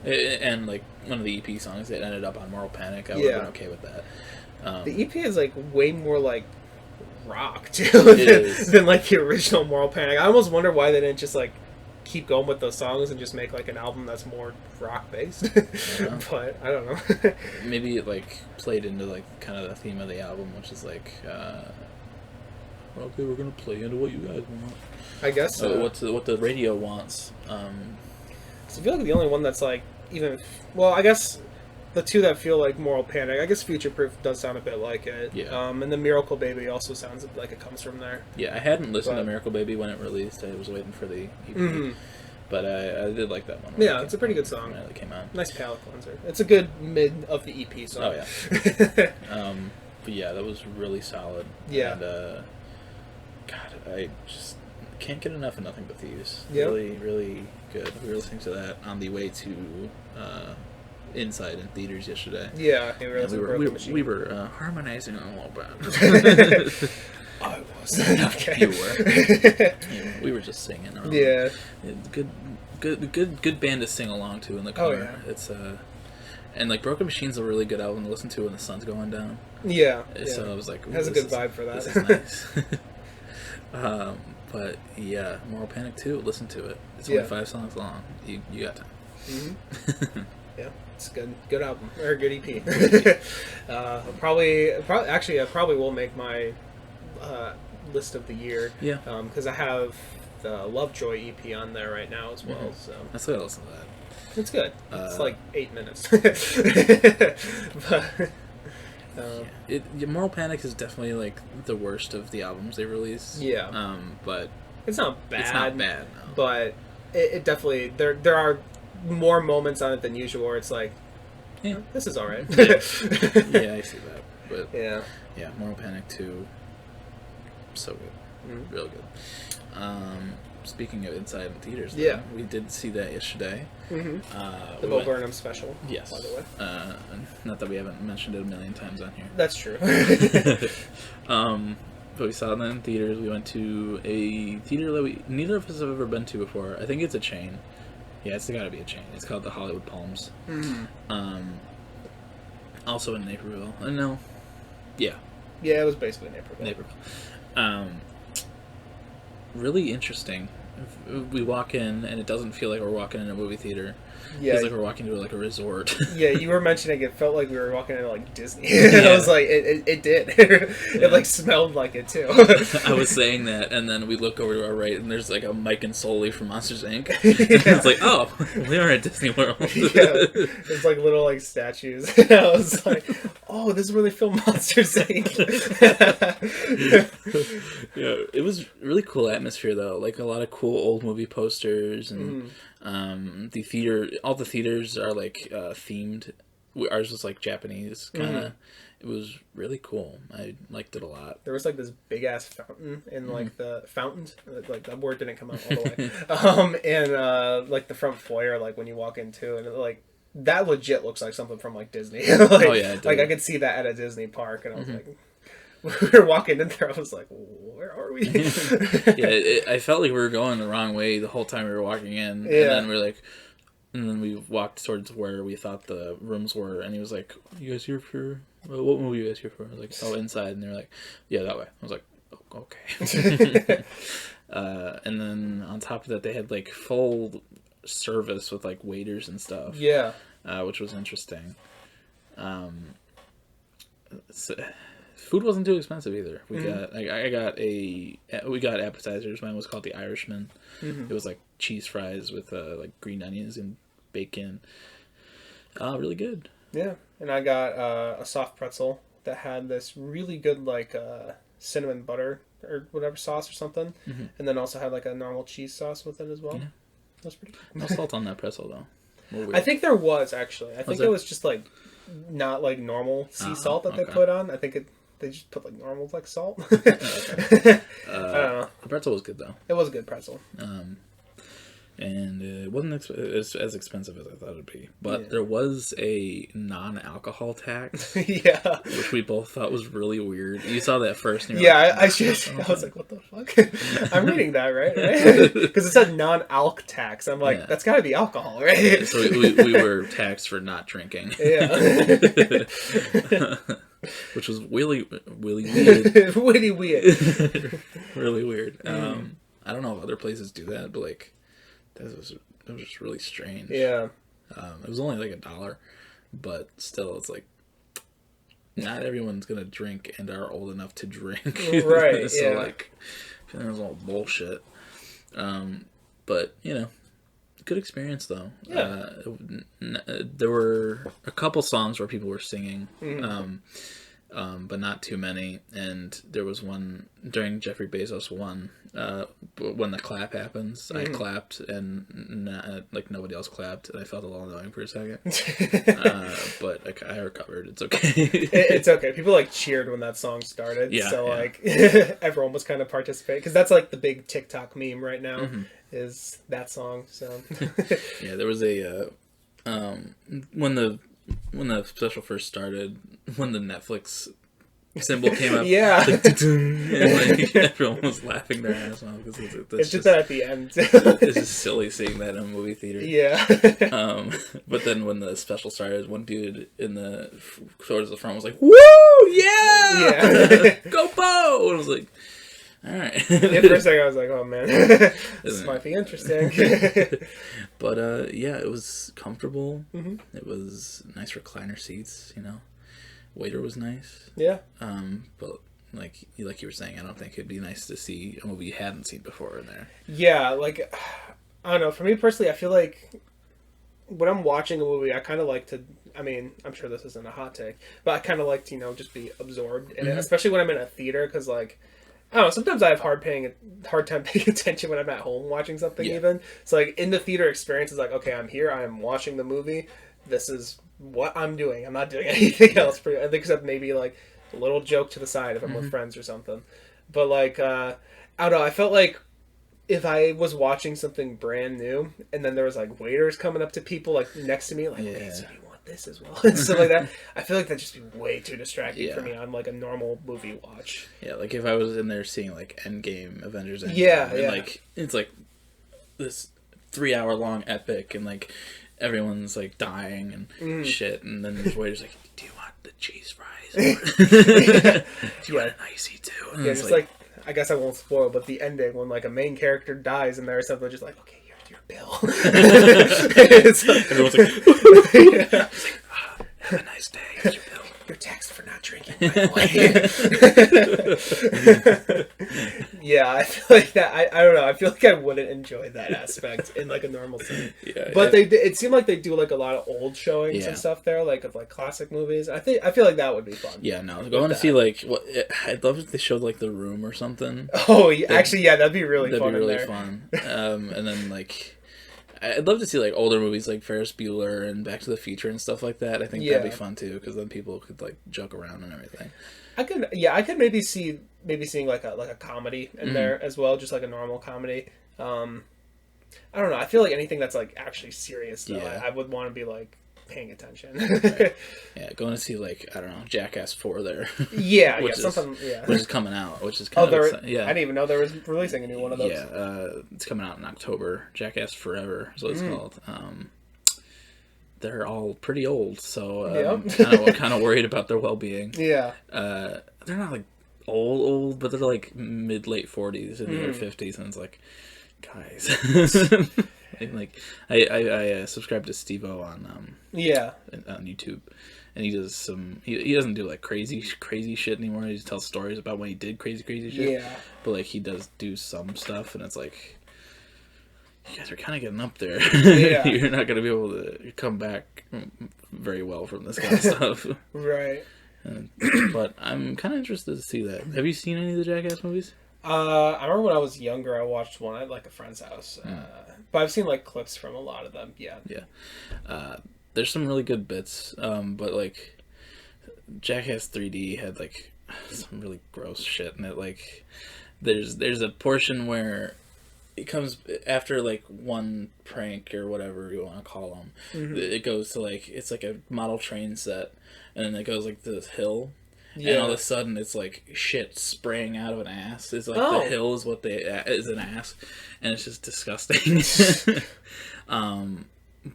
and like one of the EP songs that ended up on Moral Panic, I would have been okay with that. The EP is like way more like rock too than like the original Moral Panic. I almost wonder why they didn't just like keep going with those songs and just make like an album that's more rock based. But I don't know. Maybe it like played into like kind of the theme of the album, which is like okay, we're gonna play into what you guys want. I guess what the radio wants. So I feel like the only one that's like even I guess the two that feel like Moral Panic, I guess Future Proof does sound a bit like it. Yeah. And the Miracle Baby also sounds like it comes from there. Yeah, I hadn't listened to Miracle Baby when it released. I was waiting for the EP. But I did like that one. Yeah, it's a pretty good song. When it came out. Nice palate cleanser. It's a good mid of the EP song. Oh, yeah. But yeah, that was really solid. Yeah. And, God, I just can't get enough of Nothing But Thieves. Yep. Really, really good. We were listening to that on the way to Inside in theaters yesterday. Yeah, we were harmonizing a little bit. I was. Okay. You were. We were just singing. Yeah. Good band to sing along to in the car. Oh, yeah. It's and like Broken Machine's a really good album to listen to when the sun's going down. Yeah. So I was like, it has a good vibe for that. This is nice. But yeah, Moral Panic 2, listen to it. It's only 5 songs long. You got time. Mm-hmm. Yeah, it's a good album or a good EP. Probably I probably will make my list of the year. Yeah. Because I have the Lovejoy EP on there right now as well. So I still gotta listen to that. It's good. It's like 8 minutes. But, Moral Panic is definitely like the worst of the albums they release. Yeah. But it's not bad. It's not bad. No. But it definitely there are more moments on it than usual where it's like, this is all right. Yeah, I see that. But yeah, Moral Panic 2, so good, real good. Speaking of Inside in theaters, though, we did see that yesterday. The Bo Burnham special. Yes, by the way. Not that we haven't mentioned it a million times on here. That's true. But we saw it in theaters. We went to a theater that neither of us have ever been to before. I think it's a chain. Yeah, it's got to be a chain. It's called the Hollywood Palms. Also in Naperville. No. Yeah. Yeah, it was basically Naperville. Really interesting. We walk in, and it doesn't feel like we're walking in a movie theater. Yeah, it feels like we're walking to like a resort. Yeah, you were mentioning it felt like we were walking into like Disney. And I was like, it did. It like smelled like it too. I was saying that, and then we look over to our right, and there's like a Mike and Sully from Monsters Inc. And it's like, oh, we are at Disney World. It's like little like statues. And I was like, oh, this is where they film Monsters Inc. Yeah, it was really cool atmosphere though. Like a lot of cool old movie posters and. The theater, all the theaters are like themed. Ours was like Japanese kind of, It was really cool. I liked it a lot. There was like this big ass fountain in like the fountains, like that word didn't come out all the way. And like the front foyer, like when you walk into, and like that legit looks like something from like Disney. Like, oh yeah, like I could see that at a Disney park, and I was like, we were walking in there. I was like, where are we? I felt like we were going the wrong way the whole time we were walking in, and then we were like. And then we walked towards where we thought the rooms were, and he was like, "You guys here for what movie? You guys here for?" I was like, "Oh, Inside." And they were like, "Yeah, that way." I was like, oh, "Okay." And then on top of that, they had like full service with like waiters and stuff. Yeah, which was interesting. So, food wasn't too expensive either. We got appetizers. Mine was called the Irishman. It was like cheese fries with like green onions and bacon. Really good. Yeah, and I got a soft pretzel that had this really good like cinnamon butter or whatever sauce or something, and then also had like a normal cheese sauce with it as well. That was pretty good. No salt on that pretzel though. I think there was actually. I think it was just like not like normal sea salt that they put on. I think they just put like normal like salt. I don't know. The pretzel was good though. It was a good pretzel. And it wasn't as expensive as I thought it'd be. But there was a non-alcohol tax. Yeah. Which we both thought was really weird. You saw that first. And yeah, like, I was like, what the fuck? I'm reading that, right? Because it said non-alc tax. I'm like, that's got to be alcohol, right? So we were taxed for not drinking. Yeah. Which was really weird. Really weird. Really weird. I don't know if other places do that, but like, that was just really strange. Yeah. It was only like $1, but still, it's like not everyone's gonna drink and are old enough to drink. Right. So like, it was all bullshit. But you know, good experience though. Yeah. There were a couple songs where people were singing. But not too many. And there was one during Jeffrey Bezos one, when the clap happens, I clapped and like nobody else clapped, and I felt a little annoying for a second. But like, I recovered. It's okay. It's okay. People like cheered when that song started. Yeah, so like everyone was kind of participating because that's like the big TikTok meme right now is that song. So yeah, there was a when the special first started, when the Netflix symbol came up, and like, everyone was laughing their ass off because it's just that at the end. It's just silly seeing that in a movie theater. Yeah. But then when the special started, one dude in the towards the front was like, "Woo, yeah, go Bo!" And I was like, all right. For a second, I was like, "Oh man, this might be interesting." But yeah, it was comfortable. It was nice recliner seats. You know, waiter was nice. Yeah. But like you were saying, I don't think it'd be nice to see a movie you hadn't seen before in there. Yeah, like I don't know. For me personally, I feel like when I'm watching a movie, I kind of like to. I mean, I'm sure this isn't a hot take, but I kind of like to just be absorbed in it, especially when I'm in a theater, because like. I don't know, sometimes I have hard time paying attention when I'm at home watching something even. So like in the theater experience is like, okay, I'm here, I am watching the movie. This is what I'm doing. I'm not doing anything else except maybe like a little joke to the side if I'm with friends or something. But like I don't know, I felt like if I was watching something brand new and then there was like waiters coming up to people like next to me like, okay, so do you want this as well? And stuff like that. I feel like that'd just be way too distracting for me on like a normal movie watch. Yeah, like if I was in there seeing like Endgame, Avengers Endgame, and like it's like this 3-hour long epic and like everyone's like dying and shit, and then the waiter's like, "Do you want the cheese fries? Do you want an icy too?" And it's like I guess I won't spoil, but the ending when like a main character dies and there's something just like, okay, here's your bill. Everyone's like, it's like, have a nice day. Here's your bill. You're taxed for not drinking, by the way. Yeah, I feel like that. I don't know. I feel like I wouldn't enjoy that aspect in like a normal scene. But it seemed like they do like a lot of old showings and stuff there, like of like classic movies. I feel like that would be fun. Yeah, no, I want to see like I'd love if they showed like The Room or something. Oh, yeah, actually, yeah, that'd be really fun. That'd be really fun. And then like. I'd love to see like older movies like Ferris Bueller and Back to the Future and stuff like that. I think that'd be fun too, because then people could like joke around and everything. I could maybe seeing like a comedy in there as well, just like a normal comedy. I don't know. I feel like anything that's like actually serious though, I would want to be like paying attention. Right. Yeah, going to see like, I don't know, Jackass 4 there. Which is coming out, which is kind of exciting. Yeah. I didn't even know there was releasing a new one of those. Yeah, it's coming out in October. Jackass Forever is what it's called. They're all pretty old, so I'm kind of worried about their well-being. Yeah. They're not like old, but they're like mid-late 40s and their 50s, and it's like, guys. Like I subscribe to Steve-O on YouTube, and he does he doesn't do like crazy shit anymore. He just tells stories about when he did crazy shit. But like he does do some stuff, and it's like, you guys are kind of getting up there. You're not going to be able to come back very well from this kind of stuff. Right. But I'm kind of interested to see that. Have you seen any of the Jackass movies? I remember when I was younger, I watched one at like a friend's house. But I've seen like clips from a lot of them. Yeah. Yeah. There's some really good bits. But like Jackass 3D had like some really gross shit in it. Like there's a portion where it comes after like one prank or whatever you want to call them. It goes to like, it's like a model train set, and then it goes like to this hill. Yeah. And all of a sudden, it's like shit spraying out of an ass. It's like the hill is is an ass, and it's just disgusting.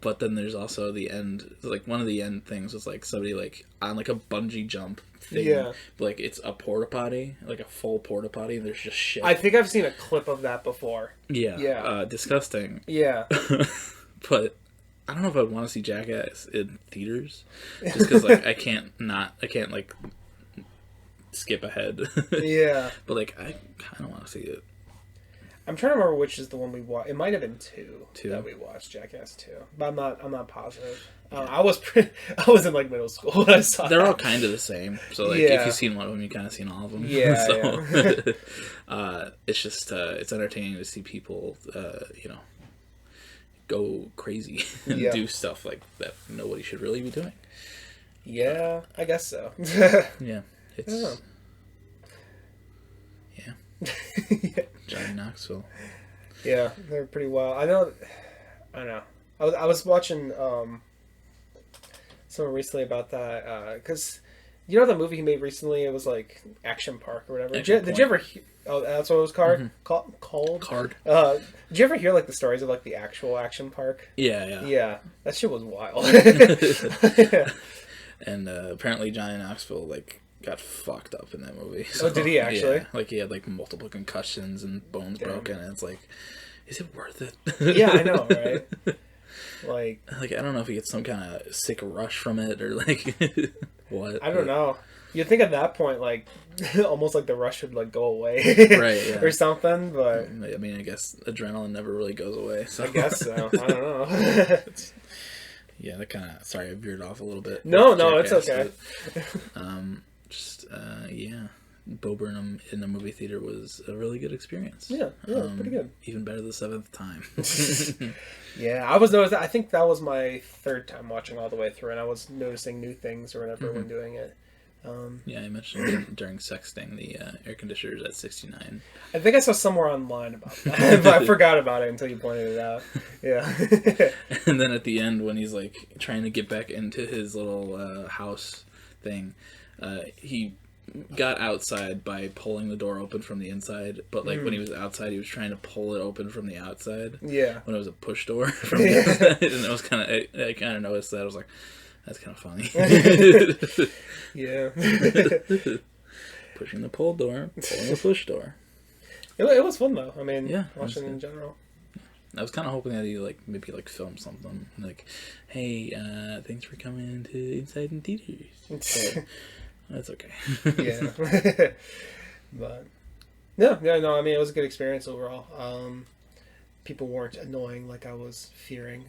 But then there's also the end. Like one of the end things was like somebody like on like a bungee jump thing. Yeah. But, like it's a porta potty, like a full porta potty. And there's just shit. I think I've seen a clip of that before. Yeah. Yeah. Disgusting. Yeah. But I don't know if I'd want to see Jackass in theaters, just because like I can't like skip ahead. Yeah. But like I kind of want to see it. I'm trying to remember which is the one we watched. It might have been two that we watched, Jackass 2, but I'm not positive. Yeah. I was in like middle school when I saw. They're all kind of the same, so like if you've seen one of them, you kind of seen all of them. Yeah. So it's just it's entertaining to see people go crazy and do stuff like that nobody should really be doing. Yeah, I guess so. Yeah, it's Johnny Knoxville. Yeah, they're pretty wild. I know. I was watching someone recently about that because you know the movie he made recently. It was like Action Park or whatever. Did you ever? Oh, that's what it was called. Mm-hmm. Called. Card. Did you ever hear like the stories of like the actual Action Park? Yeah. Yeah, that shit was wild. And apparently Johnny Knoxville like got fucked up in that movie. So, oh, did he actually? Yeah, like he had like multiple concussions and bones broken, and it's like, is it worth it? Yeah, I know, right? Like I don't know if he gets some kind of sick rush from it or like what. I don't know. You'd think at that point, like, almost like the rush would like go away, right? Yeah. Or something. But I mean, I guess adrenaline never really goes away. So I guess so. I don't know. Yeah, that kind of. Sorry, I veered off a little bit. No, it's okay. Yeah, Bo Burnham in the movie theater was a really good experience. Yeah, pretty good. Even better the seventh time. Yeah, I was noticing. I think that was my third time watching all the way through, and I was noticing new things or whatever when doing it. Yeah, I mentioned during sexting the air conditioners at 69. I think I saw somewhere online about that, but I forgot about it until you pointed it out. Yeah. And then at the end, when he's like trying to get back into his little house thing, he got outside by pulling the door open from the inside, but like when he was outside, he was trying to pull it open from the outside. Yeah. When it was a push door from the inside, and it was kind of I kind of noticed that. I was like, that's kind of funny. Yeah. Pushing the pull door, pulling the push door. It was fun though. I mean, yeah, watching in general. I was kind of hoping that he like maybe like film something like, hey, thanks for coming to Inside in Theaters. But that's okay. Yeah. But no. I mean, it was a good experience overall. People weren't annoying like I was fearing.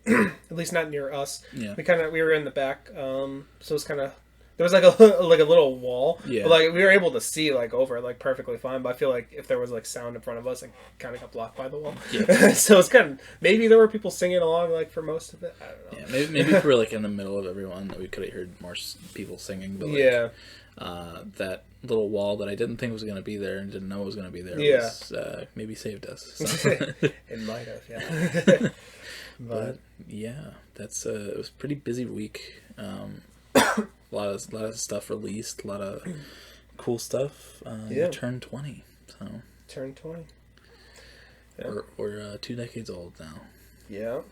At least not near us. Yeah. We were in the back, so it was kind of there was like a like a little wall, Yeah. but like we were able to see like over it like perfectly fine. But I feel like if there was like sound in front of us, it kind of got blocked by the wall. Yeah. So it's kind of maybe there were people singing along like for most of it. I don't know. Yeah, maybe if we were like in the middle of everyone, we could have heard more people singing. But like, that little wall that I didn't think was going to be there and didn't know was going to be there was maybe saved us. So. It might have, yeah. But yeah, that's it was a pretty busy week. A lot of stuff released, a lot of cool stuff. Turned 20, so turned 20. Yeah. We're 2 decades old now. Yeah,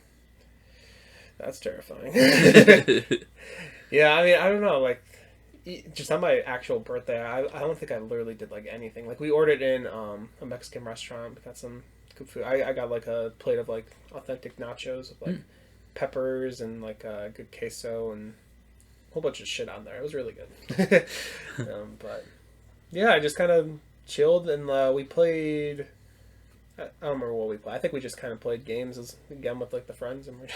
that's terrifying. Yeah, I mean, I don't know, like. Just on my actual birthday, I don't think I literally did like anything. Like we ordered in a Mexican restaurant, we got some good food. I got like a plate of like authentic nachos with like peppers and like good queso and a whole bunch of shit on there. It was really good. But yeah, I just kind of chilled and we played. I don't remember what we played. I think we just kind of played games again with like the friends and we're.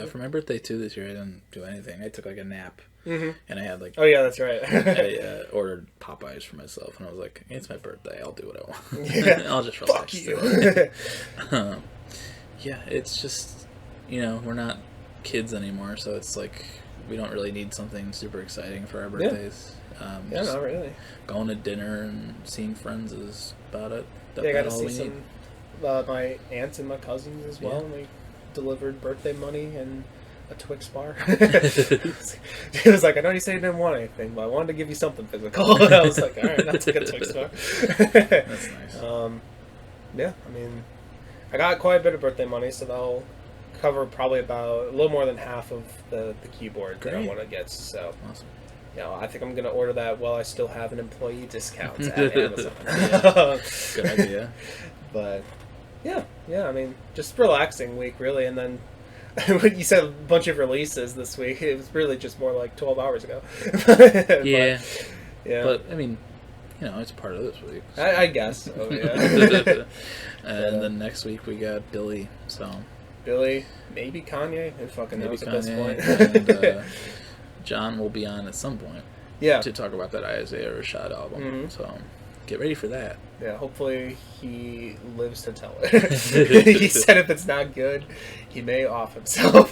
For my birthday too this year, I didn't do anything. I took like a nap, and I had like. Oh yeah, that's right. I ordered Popeyes for myself, and I was like, "It's my birthday. I'll do what I want. Yeah. I'll just relax." Fuck you. Yeah, it's just we're not kids anymore, so it's like we don't really need something super exciting for our birthdays. Yeah, not really. Going to dinner and seeing friends is about it. I got to see some my aunts and my cousins as well. Yeah. And we delivered birthday money and a Twix bar. It was like, I know you said you didn't want anything, but I wanted to give you something physical. I was like, all right, that's a good Twix bar. That's nice. Yeah, I mean, I got quite a bit of birthday money, so that'll cover probably about a little more than half of the keyboard that I want to get. So, awesome. I think I'm going to order that while I still have an employee discount at Amazon. Good idea. But yeah, I mean, just relaxing week really, and then when you said a bunch of releases this week, it was really just more like 12 hours ago. Yeah. But I mean, it's part of this week. So. I guess. Oh yeah. And then next week we got Billy. So Billy, maybe Kanye, and fucking maybe knows Kanye, at this point. and John will be on at some point. Yeah. To talk about that Isaiah Rashad album. Mm-hmm. So get ready for that. Yeah, hopefully he lives to tell it. He said if it's not good, he may off himself.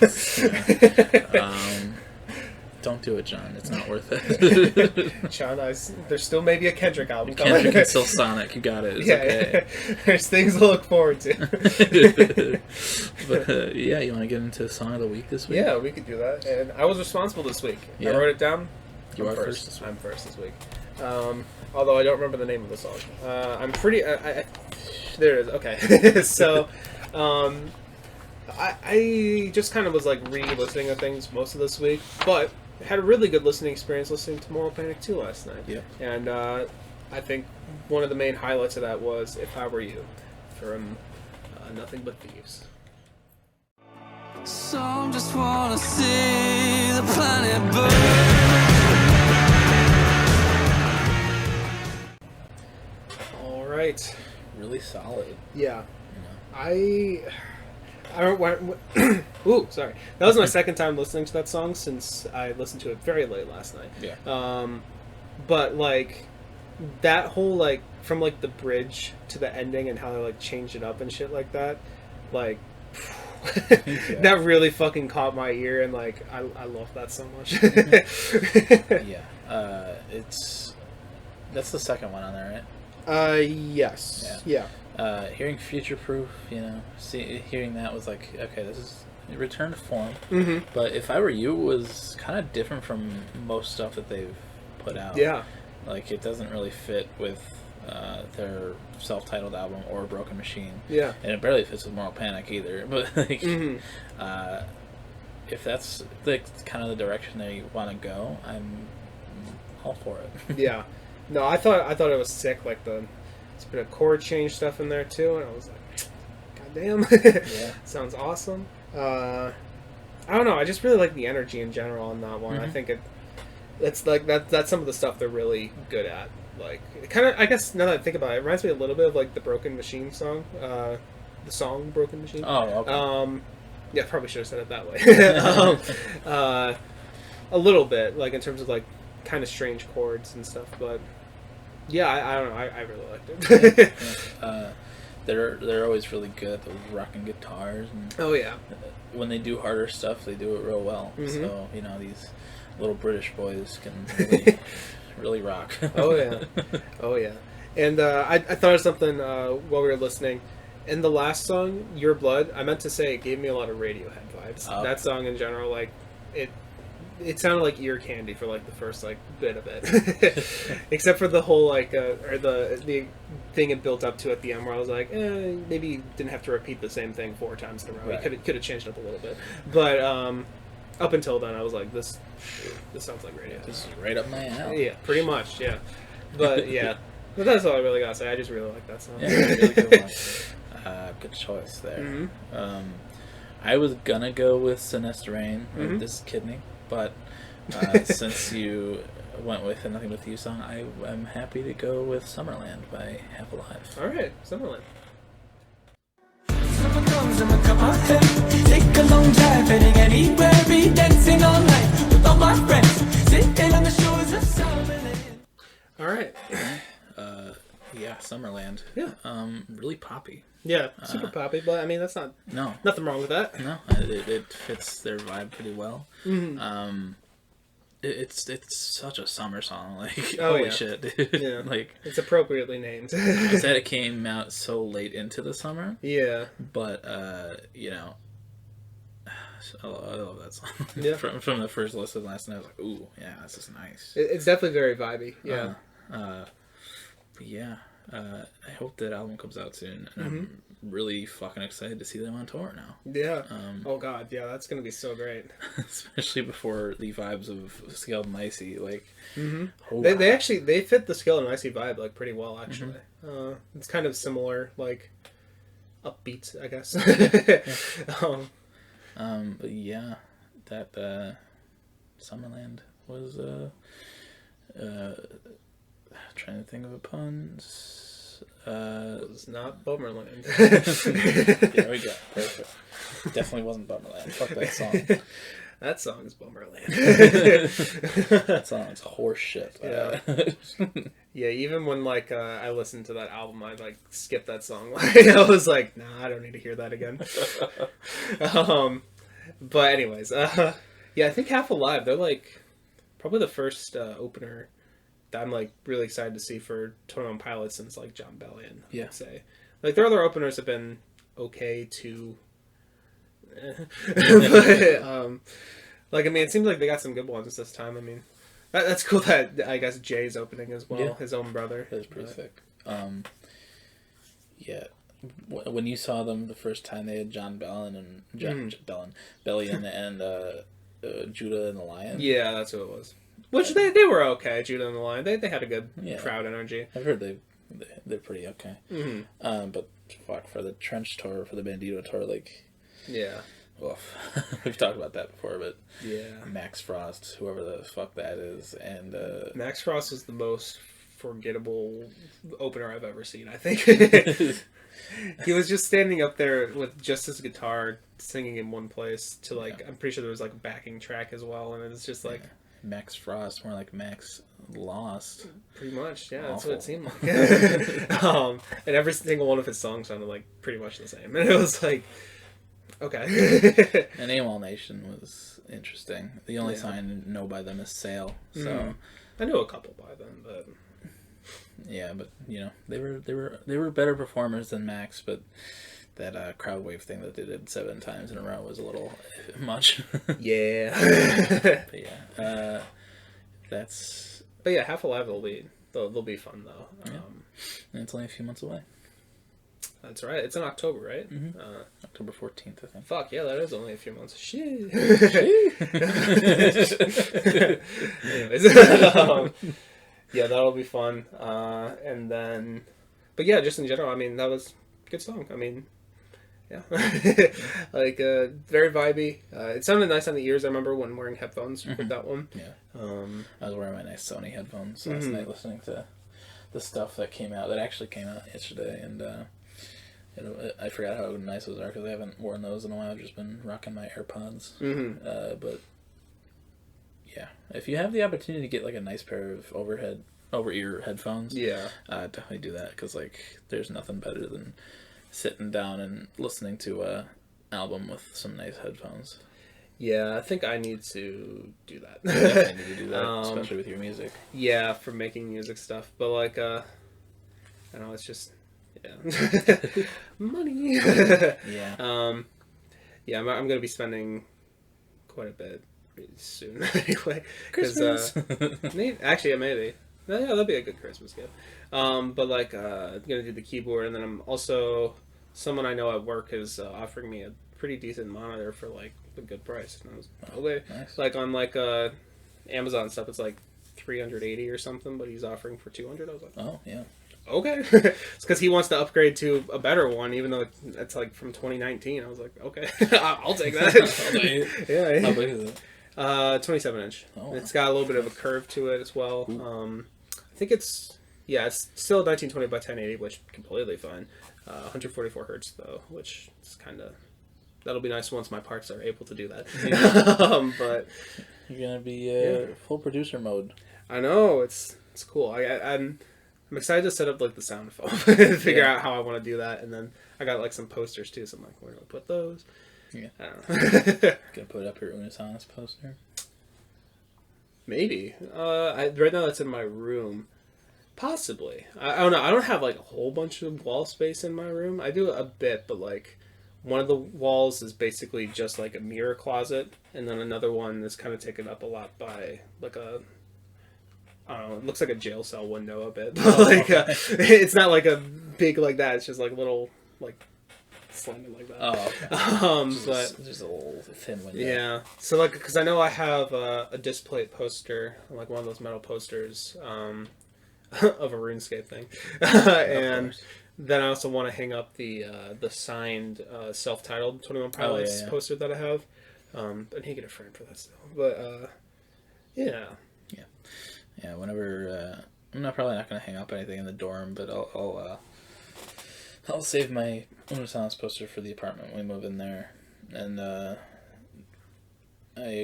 Don't do it, John. It's not worth it. John, there's still maybe a Kendrick album coming. Kendrick and still Sonic. You got it. It's okay. There's things to look forward to. But you want to get into Song of the Week this week? Yeah, we could do that. And I was responsible this week. Yeah. I wrote it down. You are first this week. I'm first this week. Although I don't remember the name of the song. I'm pretty... there it is. Okay. So, I just kind of was like re-listening to things most of this week, but had a really good listening experience listening to Moral Panic 2 last night. Yeah. And I think one of the main highlights of that was If I Were You from Nothing But Thieves. Some just wanna see the planet burn. All right. Really solid. Yeah. Ooh, sorry. That was my second time listening to that song since I listened to it very late last night. Yeah. But like that whole like from like the bridge to the ending and how they like changed it up and shit like that, like that really fucking caught my ear and like I love that so much. Yeah. That's the second one on there, right? Yes. Yeah. Hearing Future Proof, hearing that was like, okay, this is return to form. Mm-hmm. But If I Were You was kind of different from most stuff that they've put out. Yeah. Like, it doesn't really fit with their self-titled album or Broken Machine. Yeah. And it barely fits with Moral Panic either. But, like, if that's, like, kind of the direction they want to go, I'm all for it. Yeah. No, I thought it was sick, like there's a bit of chord change stuff in there too, and I was like, God damn. Yeah. Sounds awesome. I don't know, I just really like the energy in general on that one. Mm-hmm. I think it's like that's some of the stuff they're really good at. Like, it kind of, I guess now that I think about it, it reminds me a little bit of like the Broken Machine song, the song Broken Machine. Oh, okay. Yeah, probably should have said it that way. a little bit, like in terms of like kind of strange chords and stuff. But yeah, I don't know. I really liked it. They're always really good at those rocking guitars. And Oh yeah. when they do harder stuff, they do it real well. Mhm. So these little British boys can really really rock. Oh yeah. Oh yeah. And I thought of something while we were listening. In the last song, Your Blood, I meant to say it gave me a lot of Radiohead vibes. Oh. That song in general, like it sounded like ear candy for like the first like bit of it, except for the whole like or the thing it built up to at the end where I was like, maybe you didn't have to repeat the same thing 4 times in a row. Right. You could have changed it up a little bit, but up until then, I was like, this sounds like Radiohead. This is right up my alley. Yeah, pretty much. Yeah, but yeah, but that's all I really gotta say. I just really like that song. Yeah, really good one. Good choice there. Mhm. I was gonna go with Sinesterain, Mhm. This is Kidney, but since you went with a Nothing But Thieves song, I'm happy to go with Summerland by Half Alive. All right, Summerland. Summer comes and I cut my hair. Take a long drive, heading anywhere. Be dancing all night with all my friends. Sitting on the shores of Summerland. All right. Yeah, Summerland. Yeah. Really poppy. Yeah, super poppy, but I mean that's No, nothing wrong with that. no, it fits their vibe pretty well. Mhm. It's such a summer song. Like, Oh, holy yeah. shit, dude. Yeah. Like, It's appropriately named. it's that it came out so late into the summer, Yeah. but I love that song. Yeah. From the first listen last night, I was like, ooh, yeah, this is nice. It's definitely very vibey. Yeah. But yeah, I hope that album comes out soon, and I'm really fucking excited to see them on tour now. Yeah. Oh god, yeah, that's gonna be so great. Especially before the vibes of Scaled and Icy, like, oh, They actually fit the Skill and Icy vibe like pretty well actually. It's kind of similar, like upbeat, I guess. But yeah, that Summerland was trying to think of a puns. It's not Bummerland. There we go. Perfect. Definitely wasn't Bummerland. Fuck that song. That song is Bummerland. That song's horse shit. Yeah. Yeah, even when like I listened to that album, I like skipped that song. I was like, nah, I don't need to hear that again. But anyways, yeah, I think Half Alive, they're like probably the first opener that I'm like really excited to see for 21 Pilots since like John Bellion. Yeah. I'd say like their other openers have been okay to. But, like I mean, it seems like they got some good ones this time. I mean, that's cool that I guess Jay's opening as well, Yeah. his own brother. That was pretty sick. Yeah. When you saw them the first time, they had John Bellion and Judah and the Lion. Yeah, that's who it was. Which they were okay. Judah and the Lion, they had a good crowd energy. I've heard they're pretty okay. Mm-hmm. But fuck, for the Trench tour, for the Bandito tour, like, Yeah. oof. We've talked about that before, but Yeah. Max Frost, whoever the fuck that is, and Max Frost is the most forgettable opener I've ever seen, I think. He was just standing up there with just his guitar singing in one place to like, I'm pretty sure there was like a backing track as well, and it was just like Max Frost, more like Max Lost. pretty much, yeah, that's Awful. what it seemed like. And every single one of his songs sounded like pretty much the same, and it was like, okay. And AWOL Nation was interesting. The only song I know by them is Sail. So I knew a couple by them, but yeah, but they were better performers than Max, but that crowd wave thing that they did 7 times in a row was a little much. yeah. But yeah, that's. But yeah, Half Alive they'll be fun though. Yeah. And it's only a few months away. That's right. It's in October, right? October 14th, I think. Fuck yeah, that is only a few months. Shit. Anyways, yeah, that'll be fun. And then, but yeah, just in general, I mean, that was a good song. I mean, yeah, like very vibey. It sounded nice on the ears. I remember when wearing headphones with that one. Yeah. I was wearing my nice Sony headphones last night, listening to the stuff that actually came out yesterday, and I forgot how nice those are because I haven't worn those in a while. I've just been rocking my AirPods. But Yeah, if you have the opportunity to get like a nice pair of over-ear headphones, definitely do that, because like there's nothing better than sitting down and listening to a album with some nice headphones. Yeah, I think I need to do that. You definitely need to do that, especially with your music. Yeah, for making music stuff, but like I don't know, it's just money. Yeah. Yeah, I'm gonna be spending quite a bit soon anyway. Christmas. Maybe. Yeah, that'd be a good Christmas gift. But like, I'm gonna do the keyboard, and then I'm also, someone I know at work is offering me a pretty decent monitor for like a good price. And I was okay. Nice. Like on like Amazon stuff, it's like $380 or something, but he's offering for $200. I was like, oh yeah. Okay. It's because he wants to upgrade to a better one, even though it's like from 2019. I was like, okay, I'll take that. Yeah. How big is it? 27-inch. Oh, wow. It's got a little bit of a curve to it as well. I think it's still 1920 by 1080, which completely fine. 144 hertz though, which is kind of, that'll be nice once my parts are able to do that. But you're gonna be full producer mode. I know, it's cool. I'm excited to set up like the sound foam, figure out how I want to do that, and then I got like some posters too. So I'm like, where do I put those? Yeah, I don't know. Gonna put up your Unisonus poster. Maybe. Right now that's in my room. Possibly. I don't know. I don't have like a whole bunch of wall space in my room. I do a bit, but like one of the walls is basically just like a mirror closet, and then another one is kind of taken up a lot by like a, I don't know, it looks like a jail cell window a bit. It's not like a big like that. It's just like little like slanted like that. Oh, okay. But just a little thin window. Yeah. So like, because I know I have a display poster, like one of those metal posters of a RuneScape thing, and then I also want to hang up the signed self-titled 21 Pilots poster that I have. I need to get a frame for that still, but yeah. Whenever I'm probably not gonna hang up anything in the dorm, but I'll save my Unisonus poster for the apartment when we move in there. And I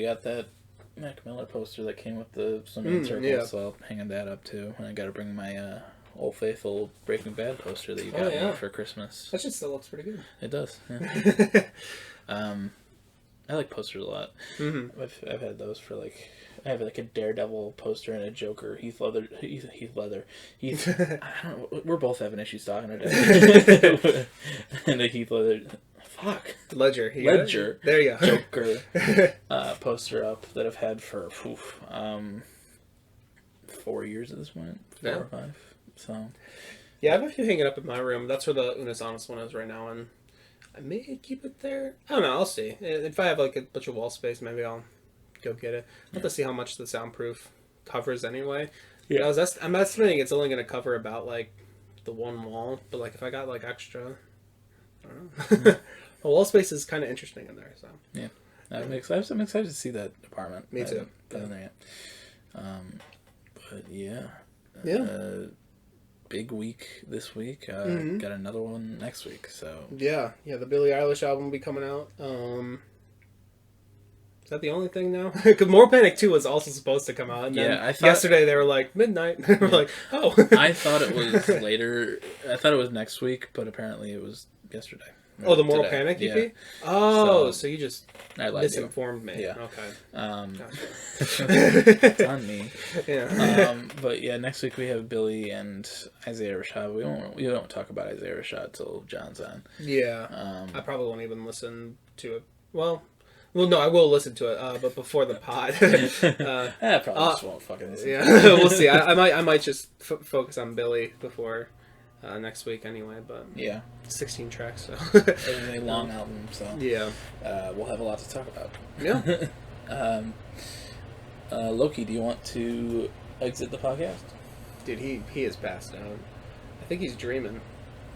got that Mac Miller poster that came with the swimming circle, so I'll hang that up too. And I got to bring my Old Faithful Breaking Bad poster that you got me for Christmas. That shit still looks pretty good. It does. Yeah. I like posters a lot. Mm-hmm. I've had those for like. I have like a Daredevil poster and a Joker. Heath Ledger. I don't know. We're both having issues talking today. And a Heath Ledger. Fuck. Ledger. There you go. Joker poster up that I've had for 4 years at this point. 4 or 5. So. Yeah, I have a few hanging up in my room. That's where the Unisonus one is right now, and I may keep it there. I don't know. I'll see. If I have like a bunch of wall space, maybe I'll go get it. I'll have to see how much the soundproof covers anyway. Yeah, I'm estimating it's only going to cover about like the one wall, but like if I got like extra, I don't know. The wall space is kind of interesting in there. So yeah, I'm excited to see that apartment. Me too. But yeah. Big week this week. Got another one next week. So yeah, the Billie Eilish album will be coming out. Is that the only thing now? Because More Panic 2 was also supposed to come out. And then yesterday they were like, midnight. We're like, oh. I thought it was later. I thought it was next week, but apparently it was yesterday. Oh, the Moral Panic EP? Yeah. Oh, so you just misinformed me. Yeah. Okay. It's on me. Yeah. But yeah, next week we have Billy and Isaiah Rashad. We don't talk about Isaiah Rashad till John's on. Yeah. I probably won't even listen to it. Well, no, I will listen to it, but before the pod. I probably just won't fucking listen. Yeah, we'll see. I might just focus on Billy before next week anyway. But 16 tracks, so it's a long album. So yeah, we'll have a lot to talk about. Yeah. Loki, do you want to exit the podcast? Dude, he is passed out. I think he's dreaming.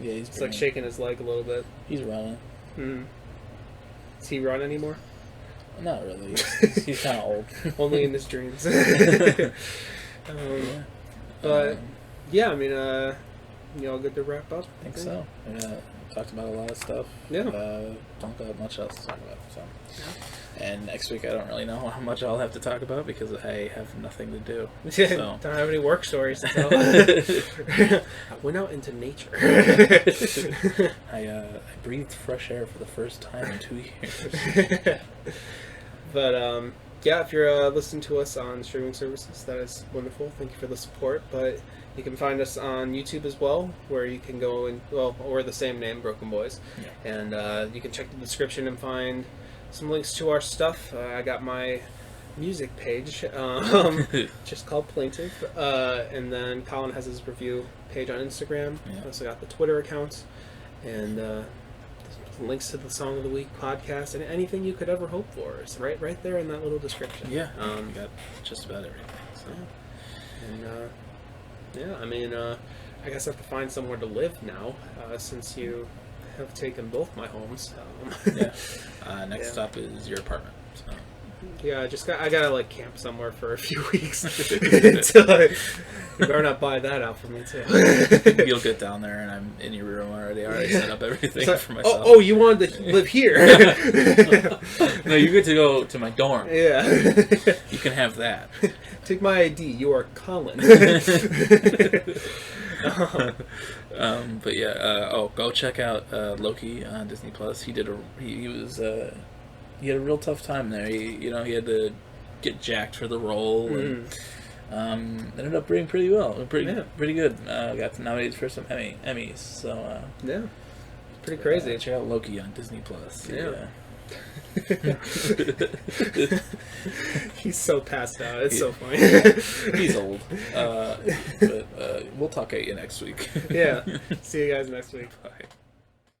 Yeah, he's like shaking his leg a little bit. He's running. Mm-hmm. Does he run anymore? Not really. He's kind of old. Only in his dreams. But yeah, I mean, you all good to wrap up? I think so. talked about a lot of stuff. Yeah. Don't got much else to talk about. So, and next week I don't really know how much I'll have to talk about because I have nothing to do. So. Don't have any work stories to tell. I went out into nature. I breathed fresh air for the first time in 2 years. But yeah, if you're listening to us on streaming services, that is wonderful. Thank you for the support. But you can find us on YouTube as well, where you can go and or the same name, BrokeN Boys, and you can check the description and find some links to our stuff. I got my music page, just called Plaintive, and then Colin has his review page on Instagram. I also got the Twitter accounts, and links to the Song of the Week podcast, and anything you could ever hope for is right there in that little description. Yeah, we got just about everything. So. And I mean, I guess I have to find somewhere to live now, since you have taken both my homes. Next stop is your apartment. So. Yeah, I gotta like camp somewhere for a few weeks until you better not buy that out for me too. You'll get down there and I'm in your room already. I already set up everything for myself. Oh, you wanted to live here? No, you get to go to my dorm. Yeah, you can have that. Take my ID. You are Colin. But yeah, go check out Loki on Disney Plus. He had a real tough time there. He had to get jacked for the role, and ended up doing pretty well. Pretty good. Got nominated for some Emmys. So yeah, pretty crazy. Check out Loki on Disney Plus. Yeah. He's so passed out. It's so funny. He's old. But we'll talk at you next week. Yeah. See you guys next week. Bye.